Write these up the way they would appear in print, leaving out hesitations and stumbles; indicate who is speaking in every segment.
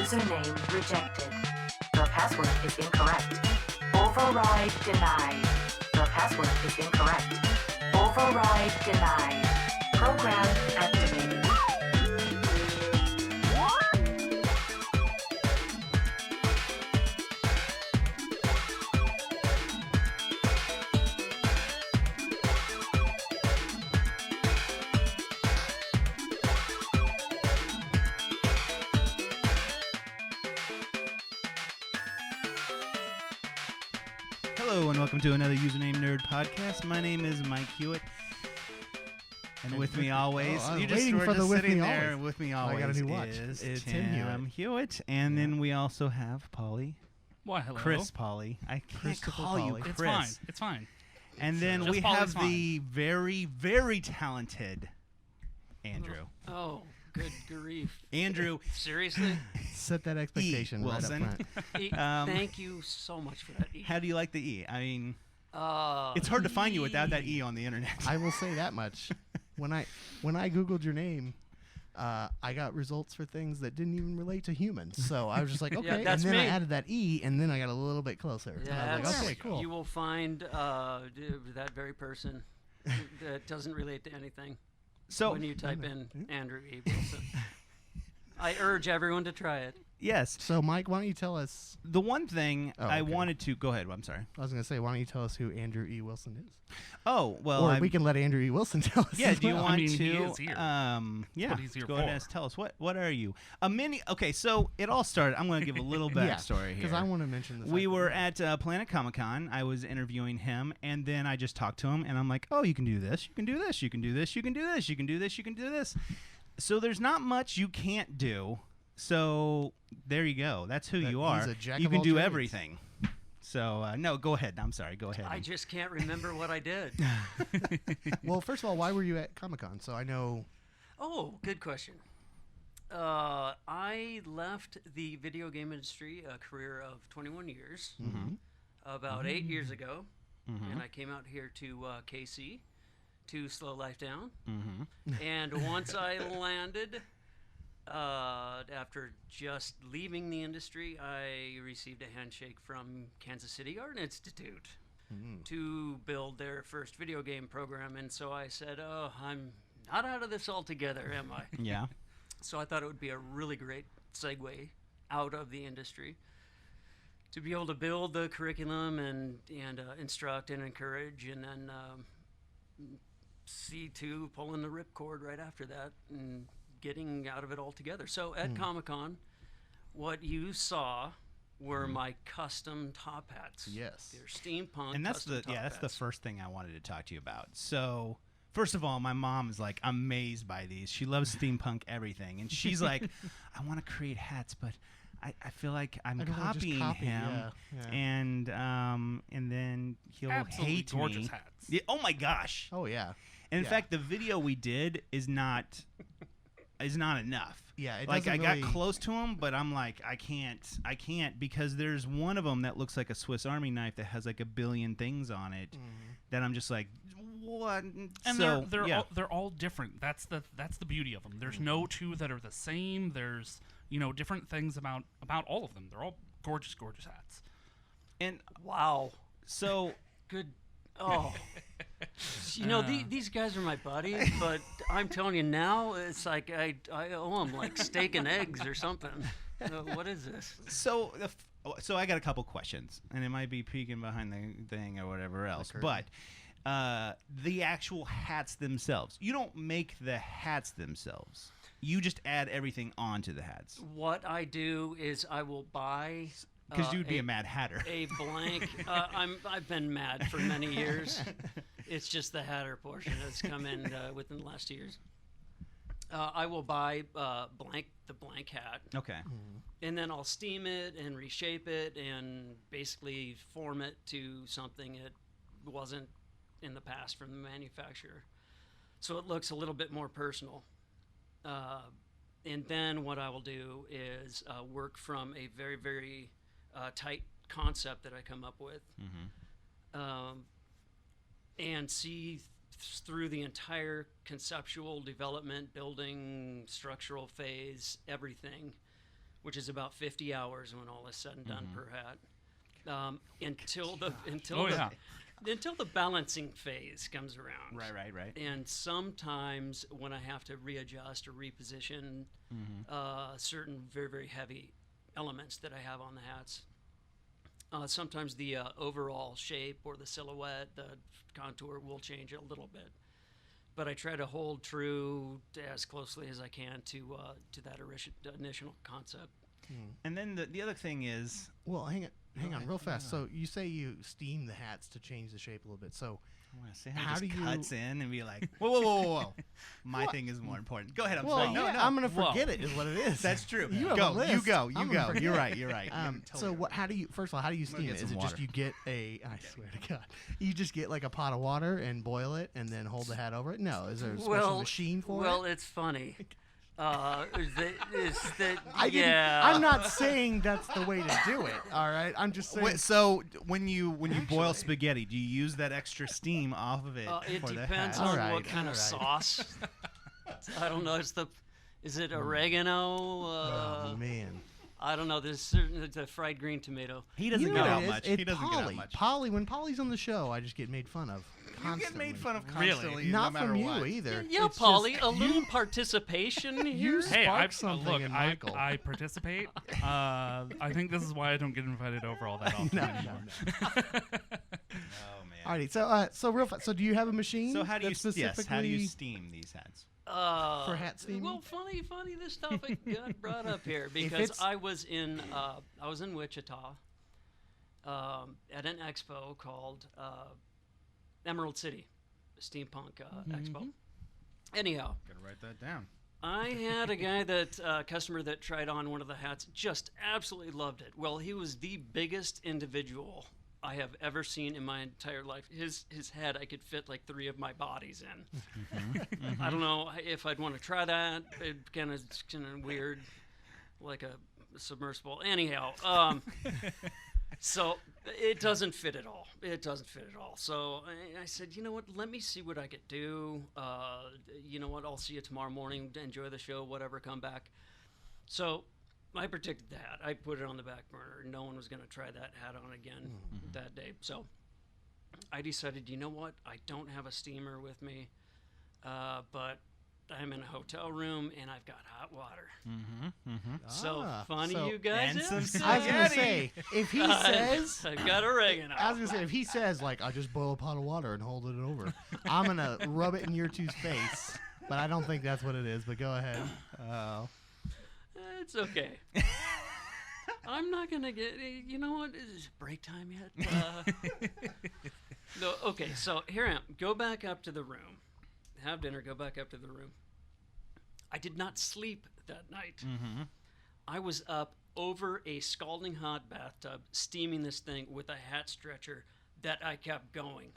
Speaker 1: Username rejected. Your password is incorrect. Override denied. Your password is incorrect. Override denied. Program activated.
Speaker 2: Hello and welcome to another Username Nerd podcast. My name is Mike Hewitt, and with me always,
Speaker 3: you just were just sitting there.
Speaker 2: Always. With me always,
Speaker 3: I got a new watch.
Speaker 2: is
Speaker 3: It's
Speaker 2: Tim Hewitt, and then we also have Polly.
Speaker 4: Why, hello.
Speaker 2: Chris Polly. I can't call you Chris.
Speaker 4: It's fine. It's fine.
Speaker 2: And then
Speaker 4: Just
Speaker 2: we
Speaker 4: Polly's
Speaker 2: have
Speaker 4: fine.
Speaker 2: the very, very talented Andrew.
Speaker 5: Oh, good grief.
Speaker 2: Andrew
Speaker 5: Seriously?
Speaker 3: Set that expectation right up
Speaker 2: Wilson.
Speaker 3: front.
Speaker 5: Thank you so much for that.
Speaker 2: How do you like the E? I mean, it's hard to find you without that E on the internet.
Speaker 3: I will say that much. When I Googled your name, I got results for things that didn't even relate to humans. So I was just like, okay.
Speaker 5: Yeah,
Speaker 3: and
Speaker 5: that's
Speaker 3: then
Speaker 5: me.
Speaker 3: I added that E, and then I got a little bit closer.
Speaker 5: Yeah,
Speaker 3: And I was like, okay, cool.
Speaker 5: You will find that very person that doesn't relate to anything
Speaker 2: So
Speaker 5: when you type in Andrew E. Wilson. I urge everyone to try it.
Speaker 2: yes,
Speaker 3: So, Mike, why don't you tell us?
Speaker 2: the one thing I
Speaker 3: okay.
Speaker 2: wanted to go ahead. I'm sorry.
Speaker 3: I was going to say, why don't you tell us who Andrew E. Wilson is?
Speaker 2: Oh well,
Speaker 3: Or we can let Andrew E. Wilson tell us.
Speaker 2: Yeah,
Speaker 3: as
Speaker 2: do you
Speaker 3: well.
Speaker 2: want
Speaker 4: mean,
Speaker 2: to?
Speaker 4: he is here.
Speaker 2: Yeah,
Speaker 4: what he's here
Speaker 2: go ahead
Speaker 4: for.
Speaker 2: and tell us what are you? A mini. Okay, so it all started. I'm going to give a little backstory here
Speaker 3: Because I want to mention the fact
Speaker 2: We
Speaker 3: that
Speaker 2: were at Planet Comic-Con. I was interviewing him, and then I just talked to him, and I'm like, "Oh, you can do this. You can do this. You can do this. You can do this. You can do this. You can do this." So there's not much you can't do. So there you go. That's who
Speaker 3: That
Speaker 2: you
Speaker 3: he's
Speaker 2: are.
Speaker 3: a jack
Speaker 2: You
Speaker 3: of
Speaker 2: can
Speaker 3: all
Speaker 2: do
Speaker 3: trades.
Speaker 2: everything. So no, go ahead. I'm sorry. Go ahead.
Speaker 5: I just can't remember what I did.
Speaker 3: Well, first of all, why were you at Comic-Con? So I know.
Speaker 5: Oh, good question. I left the video game industry, a career of 21 years, about 8 years ago, and I came out here to KC to slow life down. And once I landed, after just leaving the industry, I received a handshake from Kansas City Art Institute to build their first video game program. And so I said, oh, I'm not out of this altogether, am I?
Speaker 2: Yeah.
Speaker 5: So I thought it would be a really great segue out of the industry to be able to build the curriculum and instruct and encourage, and then see to pulling the ripcord right after that and getting out of it altogether. So at Comic-Con, what you saw were my custom top hats.
Speaker 3: Yes.
Speaker 5: They're steampunk.
Speaker 2: And that's
Speaker 5: custom top
Speaker 2: that's the
Speaker 5: hats.
Speaker 2: first thing I wanted to talk to you about. So first of all, my mom is like amazed by these. She loves steampunk everything, and she's like, I want to create hats, but I feel like I'm
Speaker 3: I don't wanna just
Speaker 2: copying
Speaker 3: copy,
Speaker 2: him,
Speaker 3: yeah.
Speaker 2: and then he'll
Speaker 4: Absolutely
Speaker 2: hate
Speaker 4: gorgeous
Speaker 2: me.
Speaker 4: hats.
Speaker 2: Yeah, oh my gosh!
Speaker 3: Oh yeah.
Speaker 2: And in
Speaker 3: Yeah.
Speaker 2: fact, the video we did is not enough.
Speaker 3: Yeah, it
Speaker 2: like I
Speaker 3: doesn't
Speaker 2: got
Speaker 3: really-
Speaker 2: close to him, but I'm like, I can't because there's one of them that looks like a Swiss Army knife that has like a billion things on it. That I'm just like, what?
Speaker 4: And
Speaker 2: so
Speaker 4: they're
Speaker 2: yeah.
Speaker 4: they're all different. That's the beauty of them. There's no two that are the same. There's different things about all of them. They're all gorgeous hats.
Speaker 2: And
Speaker 5: Wow.
Speaker 2: so
Speaker 5: Good. Oh. These guys are my buddies, but I'm telling you now, it's like I owe them like steak and eggs or something. What is this?
Speaker 2: so I got a couple questions, and it might be peeking behind the thing or whatever else, but the actual hats themselves, you don't make the hats themselves. You just add everything onto the hats
Speaker 5: What I do is I will buy.
Speaker 2: because you'd be a Mad Hatter.
Speaker 5: A blank. I've been mad for many years. It's just the Hatter portion that's come in within the last 2 years. I will buy the blank hat,
Speaker 2: Okay.
Speaker 5: and then I'll steam it and reshape it and basically form it to something it wasn't in the past from the manufacturer. So it looks a little bit more personal. And then what I will do is work from a very, very tight concept that I come up with, and see through the entire conceptual development, building, structural phase, everything, which is about 50 hours when all is said and done per hat. Until
Speaker 4: Oh, yeah.
Speaker 5: the balancing phase comes around.
Speaker 2: Right.
Speaker 5: And sometimes when I have to readjust or reposition certain very, very heavy elements that I have on the hats, sometimes the overall shape or the silhouette, the contour will change a little bit. But I try to hold true as closely as I can to that initial concept.
Speaker 2: And then the other thing is,
Speaker 3: Well, hang on, real fast. So you say you steam the hats to change the shape a little bit. So
Speaker 2: I want to say
Speaker 3: How
Speaker 2: how
Speaker 3: do
Speaker 2: it just
Speaker 3: you-
Speaker 2: cuts in and be like, whoa. My thing is more important. Go ahead. I'm sorry. No,
Speaker 3: I'm gonna
Speaker 4: Whoa.
Speaker 3: forget it. Is what it is.
Speaker 2: That's true.
Speaker 3: You have
Speaker 2: go.
Speaker 3: a list.
Speaker 2: You go.
Speaker 3: I'm
Speaker 2: You
Speaker 3: gonna
Speaker 2: go.
Speaker 3: forget
Speaker 2: You're
Speaker 3: it.
Speaker 2: right. You're right.
Speaker 3: So what? How do you? First of all, how do you steam
Speaker 2: get
Speaker 3: it?
Speaker 2: some
Speaker 3: Is it just
Speaker 2: water.
Speaker 3: you get a? I swear to God, you just get like a pot of water and boil it and then hold the hat over it? No, is there a special machine for
Speaker 5: well,
Speaker 3: it?
Speaker 5: it's funny. Is that
Speaker 3: I didn't,
Speaker 5: yeah.
Speaker 3: I'm not saying that's the way to do it. All right, I'm just saying.
Speaker 2: Wait, so when you boil spaghetti, do you use that extra steam off of it
Speaker 5: It
Speaker 2: for the
Speaker 5: depends
Speaker 2: hat?
Speaker 5: on
Speaker 3: Alright,
Speaker 5: what kind of
Speaker 3: alright.
Speaker 5: sauce. I don't know. Is it oregano?
Speaker 3: Oh man.
Speaker 5: I don't know. There's certain the fried green tomato.
Speaker 2: He doesn't
Speaker 3: You
Speaker 2: get
Speaker 3: know
Speaker 2: out
Speaker 3: what it is?
Speaker 2: much.
Speaker 3: It's
Speaker 2: He doesn't
Speaker 3: Polly.
Speaker 2: get out much.
Speaker 3: Polly, when Polly's on the show, I just get made fun of.
Speaker 2: You get
Speaker 3: Constantly.
Speaker 2: made fun of
Speaker 4: Really?
Speaker 2: constantly,
Speaker 3: Not
Speaker 2: no matter
Speaker 3: from you
Speaker 2: what.
Speaker 3: either.
Speaker 5: Yeah,
Speaker 3: It's
Speaker 5: Polly,
Speaker 3: just
Speaker 5: a little participation here.
Speaker 3: you
Speaker 4: Hey,
Speaker 3: sparked
Speaker 4: I
Speaker 3: something
Speaker 4: look.
Speaker 3: in Michael.
Speaker 4: I participate. I think this is why I don't get invited over all that often
Speaker 3: No,
Speaker 4: anymore.
Speaker 2: Oh man.
Speaker 3: Alrighty, so real fast. So do you have a machine?
Speaker 2: So how do you
Speaker 3: that
Speaker 2: yes? How do you
Speaker 3: specifically-
Speaker 2: steam these hats?
Speaker 3: For hat steaming?
Speaker 5: Well, funny this topic got brought up here because
Speaker 3: it's-
Speaker 5: I was in Wichita at an expo called Emerald City, Steampunk Expo. Anyhow,
Speaker 2: Gotta write that down.
Speaker 5: I had a guy customer that tried on one of the hats, just absolutely loved it. Well, he was the biggest individual I have ever seen in my entire life. His head, I could fit like 3 of my bodies in. I don't know if I'd want to try that. It kind of weird, like a submersible. Anyhow, so it doesn't fit at all. So I said, you know what? Let me see what I could do. You know what? I'll see you tomorrow morning. Enjoy the show. Whatever. Come back. So I predicted the hat. I put it on the back burner. No one was going to try that hat on again that day. So I decided, you know what? I don't have a steamer with me, but I'm in a hotel room and I've got hot water. So funny
Speaker 3: so-
Speaker 5: you guys
Speaker 2: and some
Speaker 5: asked.
Speaker 3: I was gonna
Speaker 2: Spaghetti.
Speaker 3: say, if he says,
Speaker 5: I've got oregano.
Speaker 3: I was gonna say, if he says like, I just boil a pot of water and hold it over, I'm gonna rub it in your two's face. But I don't think that's what it is. But go ahead.
Speaker 2: Oh.
Speaker 5: It's okay. I'm not gonna get. You know what? Is it break time yet? No. Okay. So here I am. Go back up to the room. Have dinner. Go back up to the room. I did not sleep that night. I was up over a scalding hot bathtub, steaming this thing with a hat stretcher that I kept going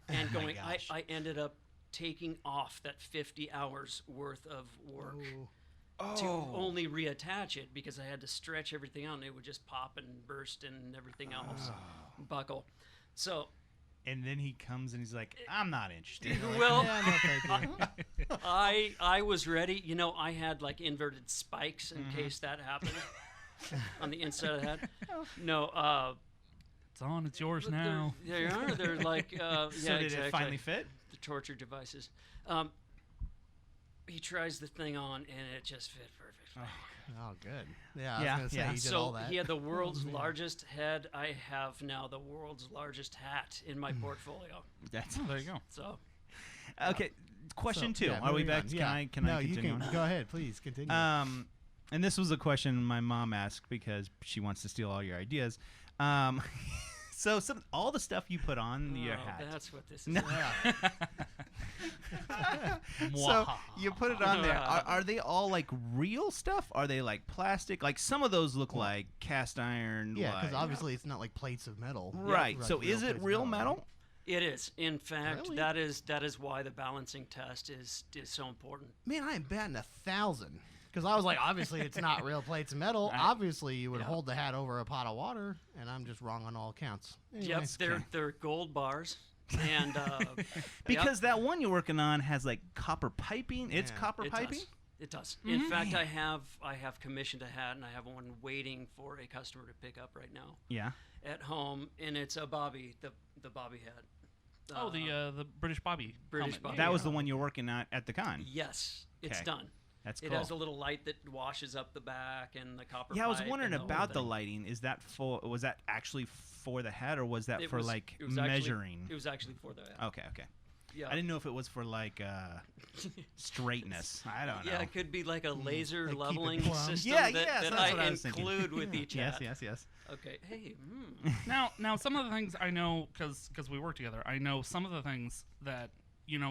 Speaker 5: and going.
Speaker 2: gosh.
Speaker 5: I ended up taking off that 50 hours worth of work. To only reattach it because I had to stretch everything out and it would just pop and burst and everything else buckle. So,
Speaker 2: And then he comes and he's like, I'm not interested.
Speaker 5: well,
Speaker 3: Yeah, no, thank you.
Speaker 5: I was ready. You know, I had like inverted spikes in case that happened on the inside of the head. No,
Speaker 4: It's on. It's yours
Speaker 5: but
Speaker 4: now.
Speaker 5: They are. They're like, yeah,
Speaker 2: So did
Speaker 5: exactly.
Speaker 2: it finally fit?
Speaker 5: The torture devices. He tries the thing on and it just fit perfectly.
Speaker 3: Oh, good. Yeah, I was
Speaker 2: Yeah,
Speaker 3: gonna say
Speaker 2: yeah.
Speaker 3: you did all
Speaker 5: So
Speaker 3: that.
Speaker 5: he had the world's largest head. I have now the world's largest hat in my portfolio.
Speaker 2: That's
Speaker 4: Oh, there you go.
Speaker 5: So
Speaker 2: okay. Question
Speaker 3: So,
Speaker 2: 2.
Speaker 3: yeah,
Speaker 2: Are we
Speaker 3: moving
Speaker 2: back?
Speaker 3: on.
Speaker 2: Can
Speaker 3: Yeah.
Speaker 2: I
Speaker 3: No,
Speaker 2: continue
Speaker 3: you can
Speaker 2: on?
Speaker 3: go ahead, please continue.
Speaker 2: And this was a question my mom asked because she wants to steal all your ideas. So all the stuff you put on your hat.
Speaker 5: that's what this is.
Speaker 2: No. So you put it on there. Are they all like real stuff? Are they like plastic? Like some of those look like cast iron.
Speaker 3: yeah, because
Speaker 2: like-
Speaker 3: obviously it's not like plates of metal.
Speaker 2: Right. So is it
Speaker 3: plates of
Speaker 2: real metal?
Speaker 3: right?
Speaker 5: It is. In fact,
Speaker 3: Really?
Speaker 5: that is why the balancing test is so important.
Speaker 3: Man, I am batting 1,000. Because I was like, obviously it's not real plates of metal. Obviously you would
Speaker 5: Yeah.
Speaker 3: hold the hat over a pot of water, and I'm just wrong on all accounts. Anyway.
Speaker 5: Yep, they're gold bars, and
Speaker 2: Because that one you're working on has like copper piping. It's
Speaker 3: Yeah,
Speaker 2: copper
Speaker 5: it
Speaker 2: piping.
Speaker 5: does. It does. In fact, I have commissioned a hat, and I have one waiting for a customer to pick up right now
Speaker 2: Yeah.
Speaker 5: at home, and it's a Bobby, the Bobby hat.
Speaker 4: The British Bobby.
Speaker 5: British
Speaker 4: helmet.
Speaker 5: Bobby.
Speaker 2: That was the one you're working at the con.
Speaker 5: Yes, it's
Speaker 2: Okay.
Speaker 5: done.
Speaker 2: That's
Speaker 5: It
Speaker 2: cool.
Speaker 5: has a little light that washes up the back and the copper.
Speaker 2: Yeah, I was
Speaker 5: pipe
Speaker 2: wondering
Speaker 5: and whole
Speaker 2: about the
Speaker 5: thing.
Speaker 2: lighting. Was that actually for the head, or was that
Speaker 5: It
Speaker 2: for
Speaker 5: was-
Speaker 2: like
Speaker 5: it was actually-
Speaker 2: measuring?
Speaker 5: It was actually for the.
Speaker 2: Okay.
Speaker 5: Yeah.
Speaker 2: I didn't know if it was for like straightness. I don't know.
Speaker 5: Yeah, it could be like a laser
Speaker 3: Like keep it
Speaker 5: leveling
Speaker 3: plumb.
Speaker 5: system
Speaker 2: Yeah,
Speaker 5: that,
Speaker 2: yes,
Speaker 5: that
Speaker 2: that's
Speaker 5: I
Speaker 2: what I was thinking.
Speaker 5: include with each hat.
Speaker 2: Yes.
Speaker 5: Okay. Hey.
Speaker 4: Now, some of the things I know, because we work together, I know some of the things that,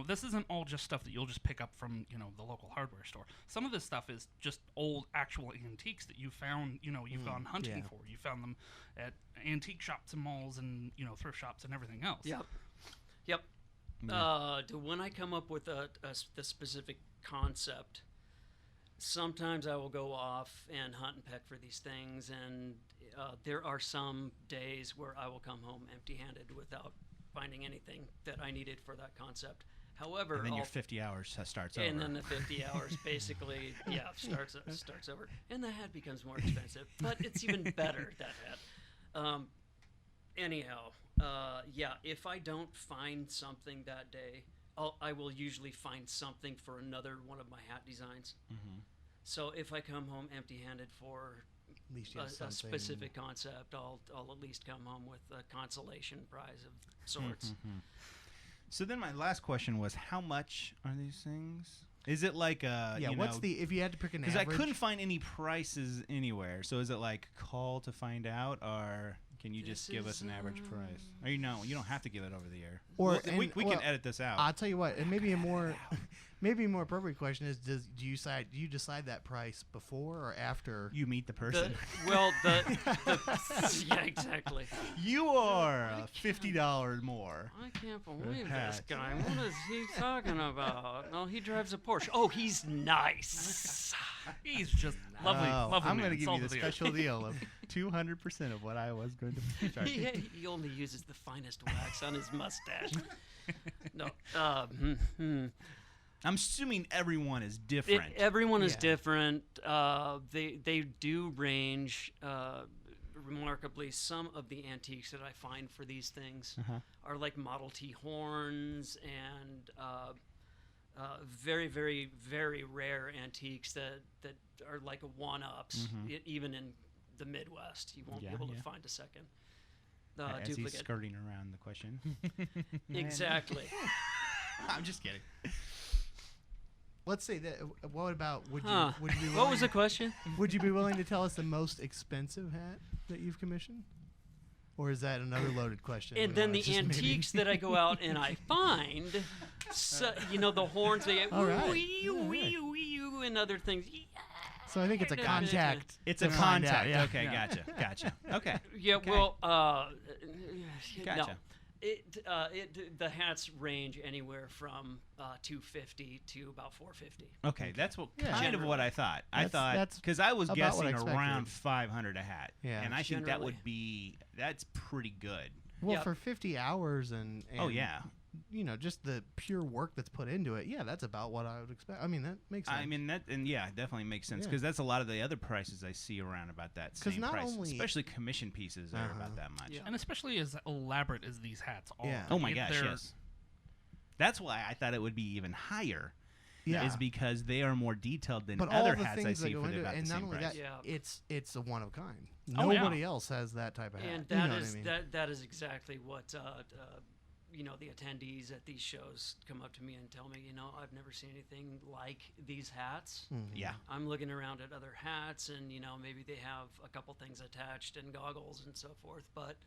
Speaker 4: this isn't all just stuff that you'll just pick up from, the local hardware store. Some of this stuff is just old actual antiques that you found, you've gone hunting
Speaker 3: yeah.
Speaker 4: for. You found them at antique shops and malls and, thrift shops and everything else.
Speaker 5: Yep. When I come up with the specific concept, sometimes I will go off and hunt and peck for these things, and there are some days where I will come home empty-handed without finding anything that I needed for that concept. However,
Speaker 2: And then your
Speaker 5: I'll
Speaker 2: 50 hours starts over.
Speaker 5: and then the 50 hours basically, starts over, and the hat becomes more expensive, but it's even better, that hat. Anyhow, if I don't find something that day, I will usually find something for another one of my hat designs.
Speaker 2: Mhm.
Speaker 5: So if I come home empty-handed for
Speaker 3: At least you have
Speaker 5: a
Speaker 3: something.
Speaker 5: specific concept, I'll at least come home with a consolation prize of sorts.
Speaker 2: So then my last question was, how much are these things? Is it like
Speaker 3: if you had to pick an
Speaker 2: because I
Speaker 3: average?
Speaker 2: couldn't find any prices anywhere. So is it like call to find out, or can you just
Speaker 5: This
Speaker 2: give
Speaker 5: is,
Speaker 2: us an average price? Or you don't have to give it over the air.
Speaker 3: Or-
Speaker 2: we
Speaker 3: and-
Speaker 2: can edit this out.
Speaker 3: I'll tell you what, and maybe a more appropriate question is: do you decide that price before or after?
Speaker 2: You meet the person.
Speaker 5: Yeah, exactly.
Speaker 2: You are $50 more.
Speaker 5: I can't believe this
Speaker 2: hat.
Speaker 5: guy. What is he talking about? Oh, he drives a Porsche. Oh, he's nice.
Speaker 4: He's just lovely, lovely
Speaker 2: I'm
Speaker 4: man.
Speaker 2: going to give
Speaker 4: Salt
Speaker 2: you
Speaker 4: of
Speaker 2: the
Speaker 4: the earth.
Speaker 2: special deal of 200% of what I was going to charge.
Speaker 5: He only uses the finest wax on his mustache. No.
Speaker 2: I'm assuming everyone is different.
Speaker 5: Everyone is
Speaker 3: Yeah.
Speaker 5: different. They do range remarkably. Some of the antiques that I find for these things are like Model T horns and very, very, very rare antiques that are like one-ups. Even in the Midwest, you won't be able to find a second
Speaker 2: As he's
Speaker 5: duplicate.
Speaker 2: skirting around the question.
Speaker 5: Exactly.
Speaker 2: I'm just kidding.
Speaker 3: Let's say that. What about would you?
Speaker 5: Huh.
Speaker 3: Would you be
Speaker 5: What was
Speaker 3: willing-
Speaker 5: the question?
Speaker 3: Would you be willing to tell us the most expensive hat that you've commissioned? Or is that another loaded question?
Speaker 5: And
Speaker 3: we
Speaker 5: then
Speaker 3: wanna
Speaker 5: the
Speaker 3: just maybe-
Speaker 5: antiques that I go out and I find, the horns, they
Speaker 3: All right.
Speaker 5: wee and other things.
Speaker 3: So I think it's a contact.
Speaker 2: It's
Speaker 3: to
Speaker 2: a
Speaker 3: find out,
Speaker 2: contact.
Speaker 3: yeah.
Speaker 2: Okay, gotcha. Okay.
Speaker 5: Yeah,
Speaker 2: Okay.
Speaker 5: well, no.
Speaker 2: Gotcha.
Speaker 5: The hats range anywhere from $250 to about $450.
Speaker 2: Okay, that's what
Speaker 3: Yeah.
Speaker 2: kind of what I thought. I
Speaker 3: That's-
Speaker 2: thought
Speaker 3: that's
Speaker 2: because I was
Speaker 3: about what I
Speaker 2: guessing
Speaker 3: expected.
Speaker 2: around 500 a hat,
Speaker 3: Yeah.
Speaker 2: and I think that
Speaker 5: Generally.
Speaker 2: would that's pretty good.
Speaker 3: Well,
Speaker 5: Yep.
Speaker 3: for 50 hours and
Speaker 2: Oh yeah,
Speaker 3: just the pure work that's put into it. Yeah, that's about what I would expect. I mean, that makes sense.
Speaker 2: I mean that, and yeah, it definitely makes sense
Speaker 3: Yeah.
Speaker 2: because that's a lot of the other prices I see around about that
Speaker 3: 'Cause
Speaker 2: same
Speaker 3: not
Speaker 2: price,
Speaker 3: only-
Speaker 2: especially commission pieces are
Speaker 3: Uh-huh.
Speaker 2: about that much.
Speaker 5: Yeah.
Speaker 4: And especially as elaborate as these hats are.
Speaker 3: Yeah.
Speaker 2: Oh my
Speaker 4: It-
Speaker 2: gosh,
Speaker 4: they're-
Speaker 2: yes. That's why I thought it would be even higher.
Speaker 3: yeah.
Speaker 2: Is because they are more detailed than
Speaker 3: but all
Speaker 2: other
Speaker 3: the
Speaker 2: hats I
Speaker 3: things that
Speaker 2: see
Speaker 3: go
Speaker 2: for
Speaker 3: into
Speaker 2: about
Speaker 3: it, and
Speaker 2: the
Speaker 3: not
Speaker 2: same
Speaker 3: only
Speaker 2: price.
Speaker 3: that,
Speaker 5: Yeah.
Speaker 3: it's a one of a kind.
Speaker 4: Oh, yeah.
Speaker 3: Nobody else has that type of hat.
Speaker 5: And
Speaker 3: You
Speaker 5: that
Speaker 3: know what
Speaker 5: is
Speaker 3: I mean?
Speaker 5: that is exactly what the attendees at these shows come up to me and tell me, I've never seen anything like these hats.
Speaker 3: Mhm.
Speaker 2: Yeah.
Speaker 5: I'm looking around at other hats, and maybe they have a couple things attached and goggles and so forth. But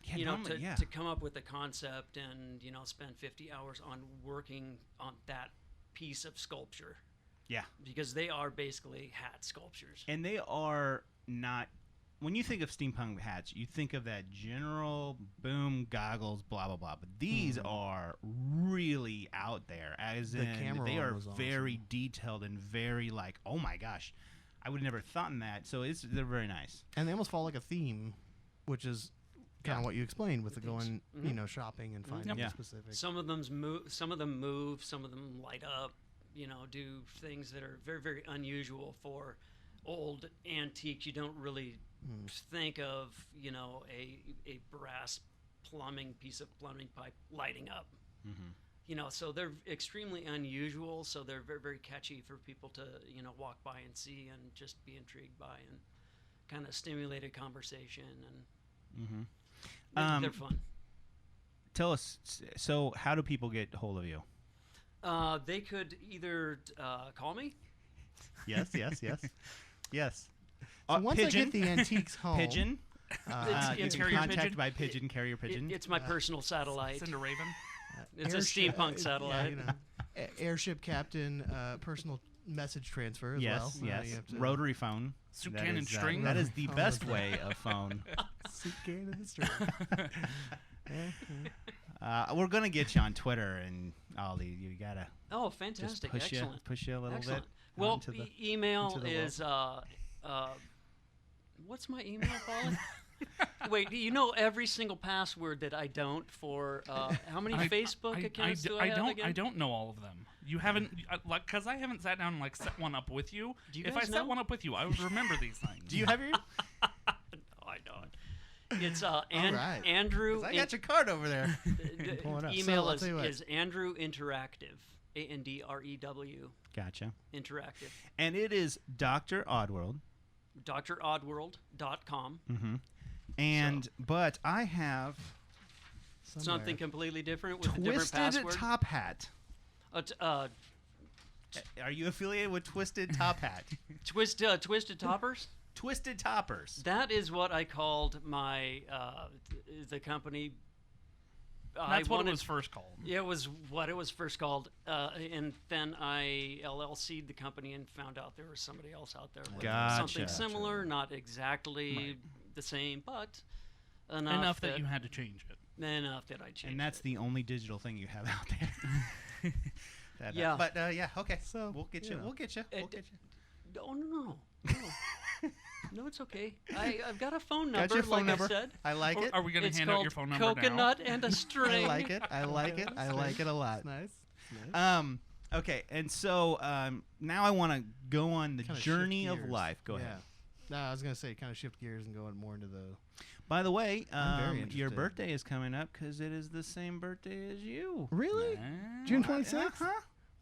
Speaker 2: Yeah, normally, yeah.
Speaker 5: to come up with a concept and spend 50 hours on working on that piece of sculpture,
Speaker 2: Yeah.
Speaker 5: because they are basically hat sculptures.
Speaker 2: And they are not. When you think of steampunk hats, you think of that general boom goggles, blah blah blah. But these are really out there, as
Speaker 3: The
Speaker 2: in
Speaker 3: camera
Speaker 2: they
Speaker 3: one
Speaker 2: are
Speaker 3: was
Speaker 2: very
Speaker 3: awesome.
Speaker 2: detailed and very like, oh my gosh, I would have never thought in that. So they're very nice.
Speaker 3: And they almost follow like a theme, which is kind of
Speaker 2: Yeah.
Speaker 3: what you explained with the
Speaker 5: Themes.
Speaker 3: going,
Speaker 5: Mhm.
Speaker 3: shopping and finding
Speaker 2: Yeah.
Speaker 3: the specific.
Speaker 5: Some of them move, some of them light up. do things that are very, very unusual for old antiques. You don't really think of, a brass piece of plumbing pipe lighting up. So they're extremely unusual. So they're very, very catchy for people to, walk by and see and just be intrigued by and kind of stimulate a conversation. And they're fun.
Speaker 2: Tell us, so how do people get hold of you?
Speaker 5: They could either call me.
Speaker 2: Yes.
Speaker 3: So once
Speaker 2: Pigeon.
Speaker 3: I get the antiques home,
Speaker 2: Pigeon. You
Speaker 5: it's
Speaker 2: can
Speaker 4: carrier
Speaker 2: contact
Speaker 4: pigeon?
Speaker 2: by pigeon, carrier pigeon.
Speaker 5: It's my personal satellite.
Speaker 4: Send a raven.
Speaker 5: It's a
Speaker 3: airship-
Speaker 5: steampunk satellite.
Speaker 3: Airship captain, personal message transfer as well.
Speaker 2: yes,
Speaker 3: You
Speaker 2: yes.
Speaker 3: have to-
Speaker 2: Rotary phone.
Speaker 4: Soup
Speaker 2: That
Speaker 4: cannon
Speaker 2: is,
Speaker 4: string.
Speaker 2: that is the
Speaker 3: Phone
Speaker 2: best
Speaker 3: is
Speaker 2: way of phone.
Speaker 3: Soup can in the string.
Speaker 2: We're gonna get you on Twitter and all the. You gotta
Speaker 5: Oh,
Speaker 2: just
Speaker 5: fantastic!
Speaker 2: push
Speaker 5: Excellent.
Speaker 2: you a little
Speaker 5: Excellent.
Speaker 2: bit.
Speaker 5: Well,
Speaker 2: into the-
Speaker 5: email
Speaker 2: into the
Speaker 5: is what's my email, Paul? Wait, do you know every single password that I don't for how many Facebook accounts do I have
Speaker 4: don't.
Speaker 5: again?
Speaker 4: I don't know all of them. You haven't, because I haven't sat down and set one up with you.
Speaker 5: Do you
Speaker 4: if I
Speaker 5: guys
Speaker 4: set
Speaker 5: know?
Speaker 4: one up with you, I would remember these things.
Speaker 2: Do you have your?
Speaker 5: No, I don't. It's
Speaker 3: right.
Speaker 5: Andrew.
Speaker 2: I got your card over there. Pull it up.
Speaker 5: Email
Speaker 3: So, I'll
Speaker 5: is,
Speaker 3: tell you what.
Speaker 5: is Andrew Interactive, ANDREW
Speaker 2: Gotcha.
Speaker 5: Interactive.
Speaker 2: And it is Dr. Oddworld.
Speaker 5: DrOddworld.com.
Speaker 2: And but I have
Speaker 5: Something completely different with a different
Speaker 2: Twisted
Speaker 5: password.
Speaker 2: Top Hat.
Speaker 5: Uh,
Speaker 2: Are you affiliated with Twisted Top Hat?
Speaker 5: Twisted Toppers.
Speaker 2: Twisted Toppers.
Speaker 5: That is what I called my the company.
Speaker 4: That's what it was first called.
Speaker 5: Yeah, it was what it was first called, and then I LLC'd the company and found out there was somebody else out there with something
Speaker 2: Gotcha.
Speaker 5: similar, not exactly the same, but
Speaker 4: Enough that you had to change it.
Speaker 5: enough that I changed.
Speaker 2: And that's
Speaker 5: it.
Speaker 2: the only digital thing you have out there.
Speaker 5: Yeah.
Speaker 2: But yeah, okay.
Speaker 3: So,
Speaker 2: we'll get
Speaker 3: you
Speaker 2: you.
Speaker 3: know.
Speaker 2: We'll get you. We'll get you.
Speaker 5: Oh no. No, it's okay. I've got a phone number.
Speaker 2: Got your phone
Speaker 5: like
Speaker 2: number.
Speaker 5: I said.
Speaker 2: I like it.
Speaker 4: Are we going
Speaker 5: It's
Speaker 4: to hand out
Speaker 5: called
Speaker 4: your phone number
Speaker 5: Coconut and a String.
Speaker 2: I like it. I like it. I like it a lot.
Speaker 3: Nice. Nice.
Speaker 2: Okay, and so now I want to go on the
Speaker 3: Kinda
Speaker 2: journey
Speaker 3: shift
Speaker 2: of
Speaker 3: gears.
Speaker 2: life. Go
Speaker 3: Yeah.
Speaker 2: ahead.
Speaker 3: No, I was gonna say kind of shift gears and go more into the.
Speaker 2: By the way,
Speaker 3: I'm very
Speaker 2: your
Speaker 3: interested.
Speaker 2: birthday is coming up because it is the same birthday as you.
Speaker 3: Really?
Speaker 4: now?
Speaker 3: June 26th?
Speaker 2: Huh?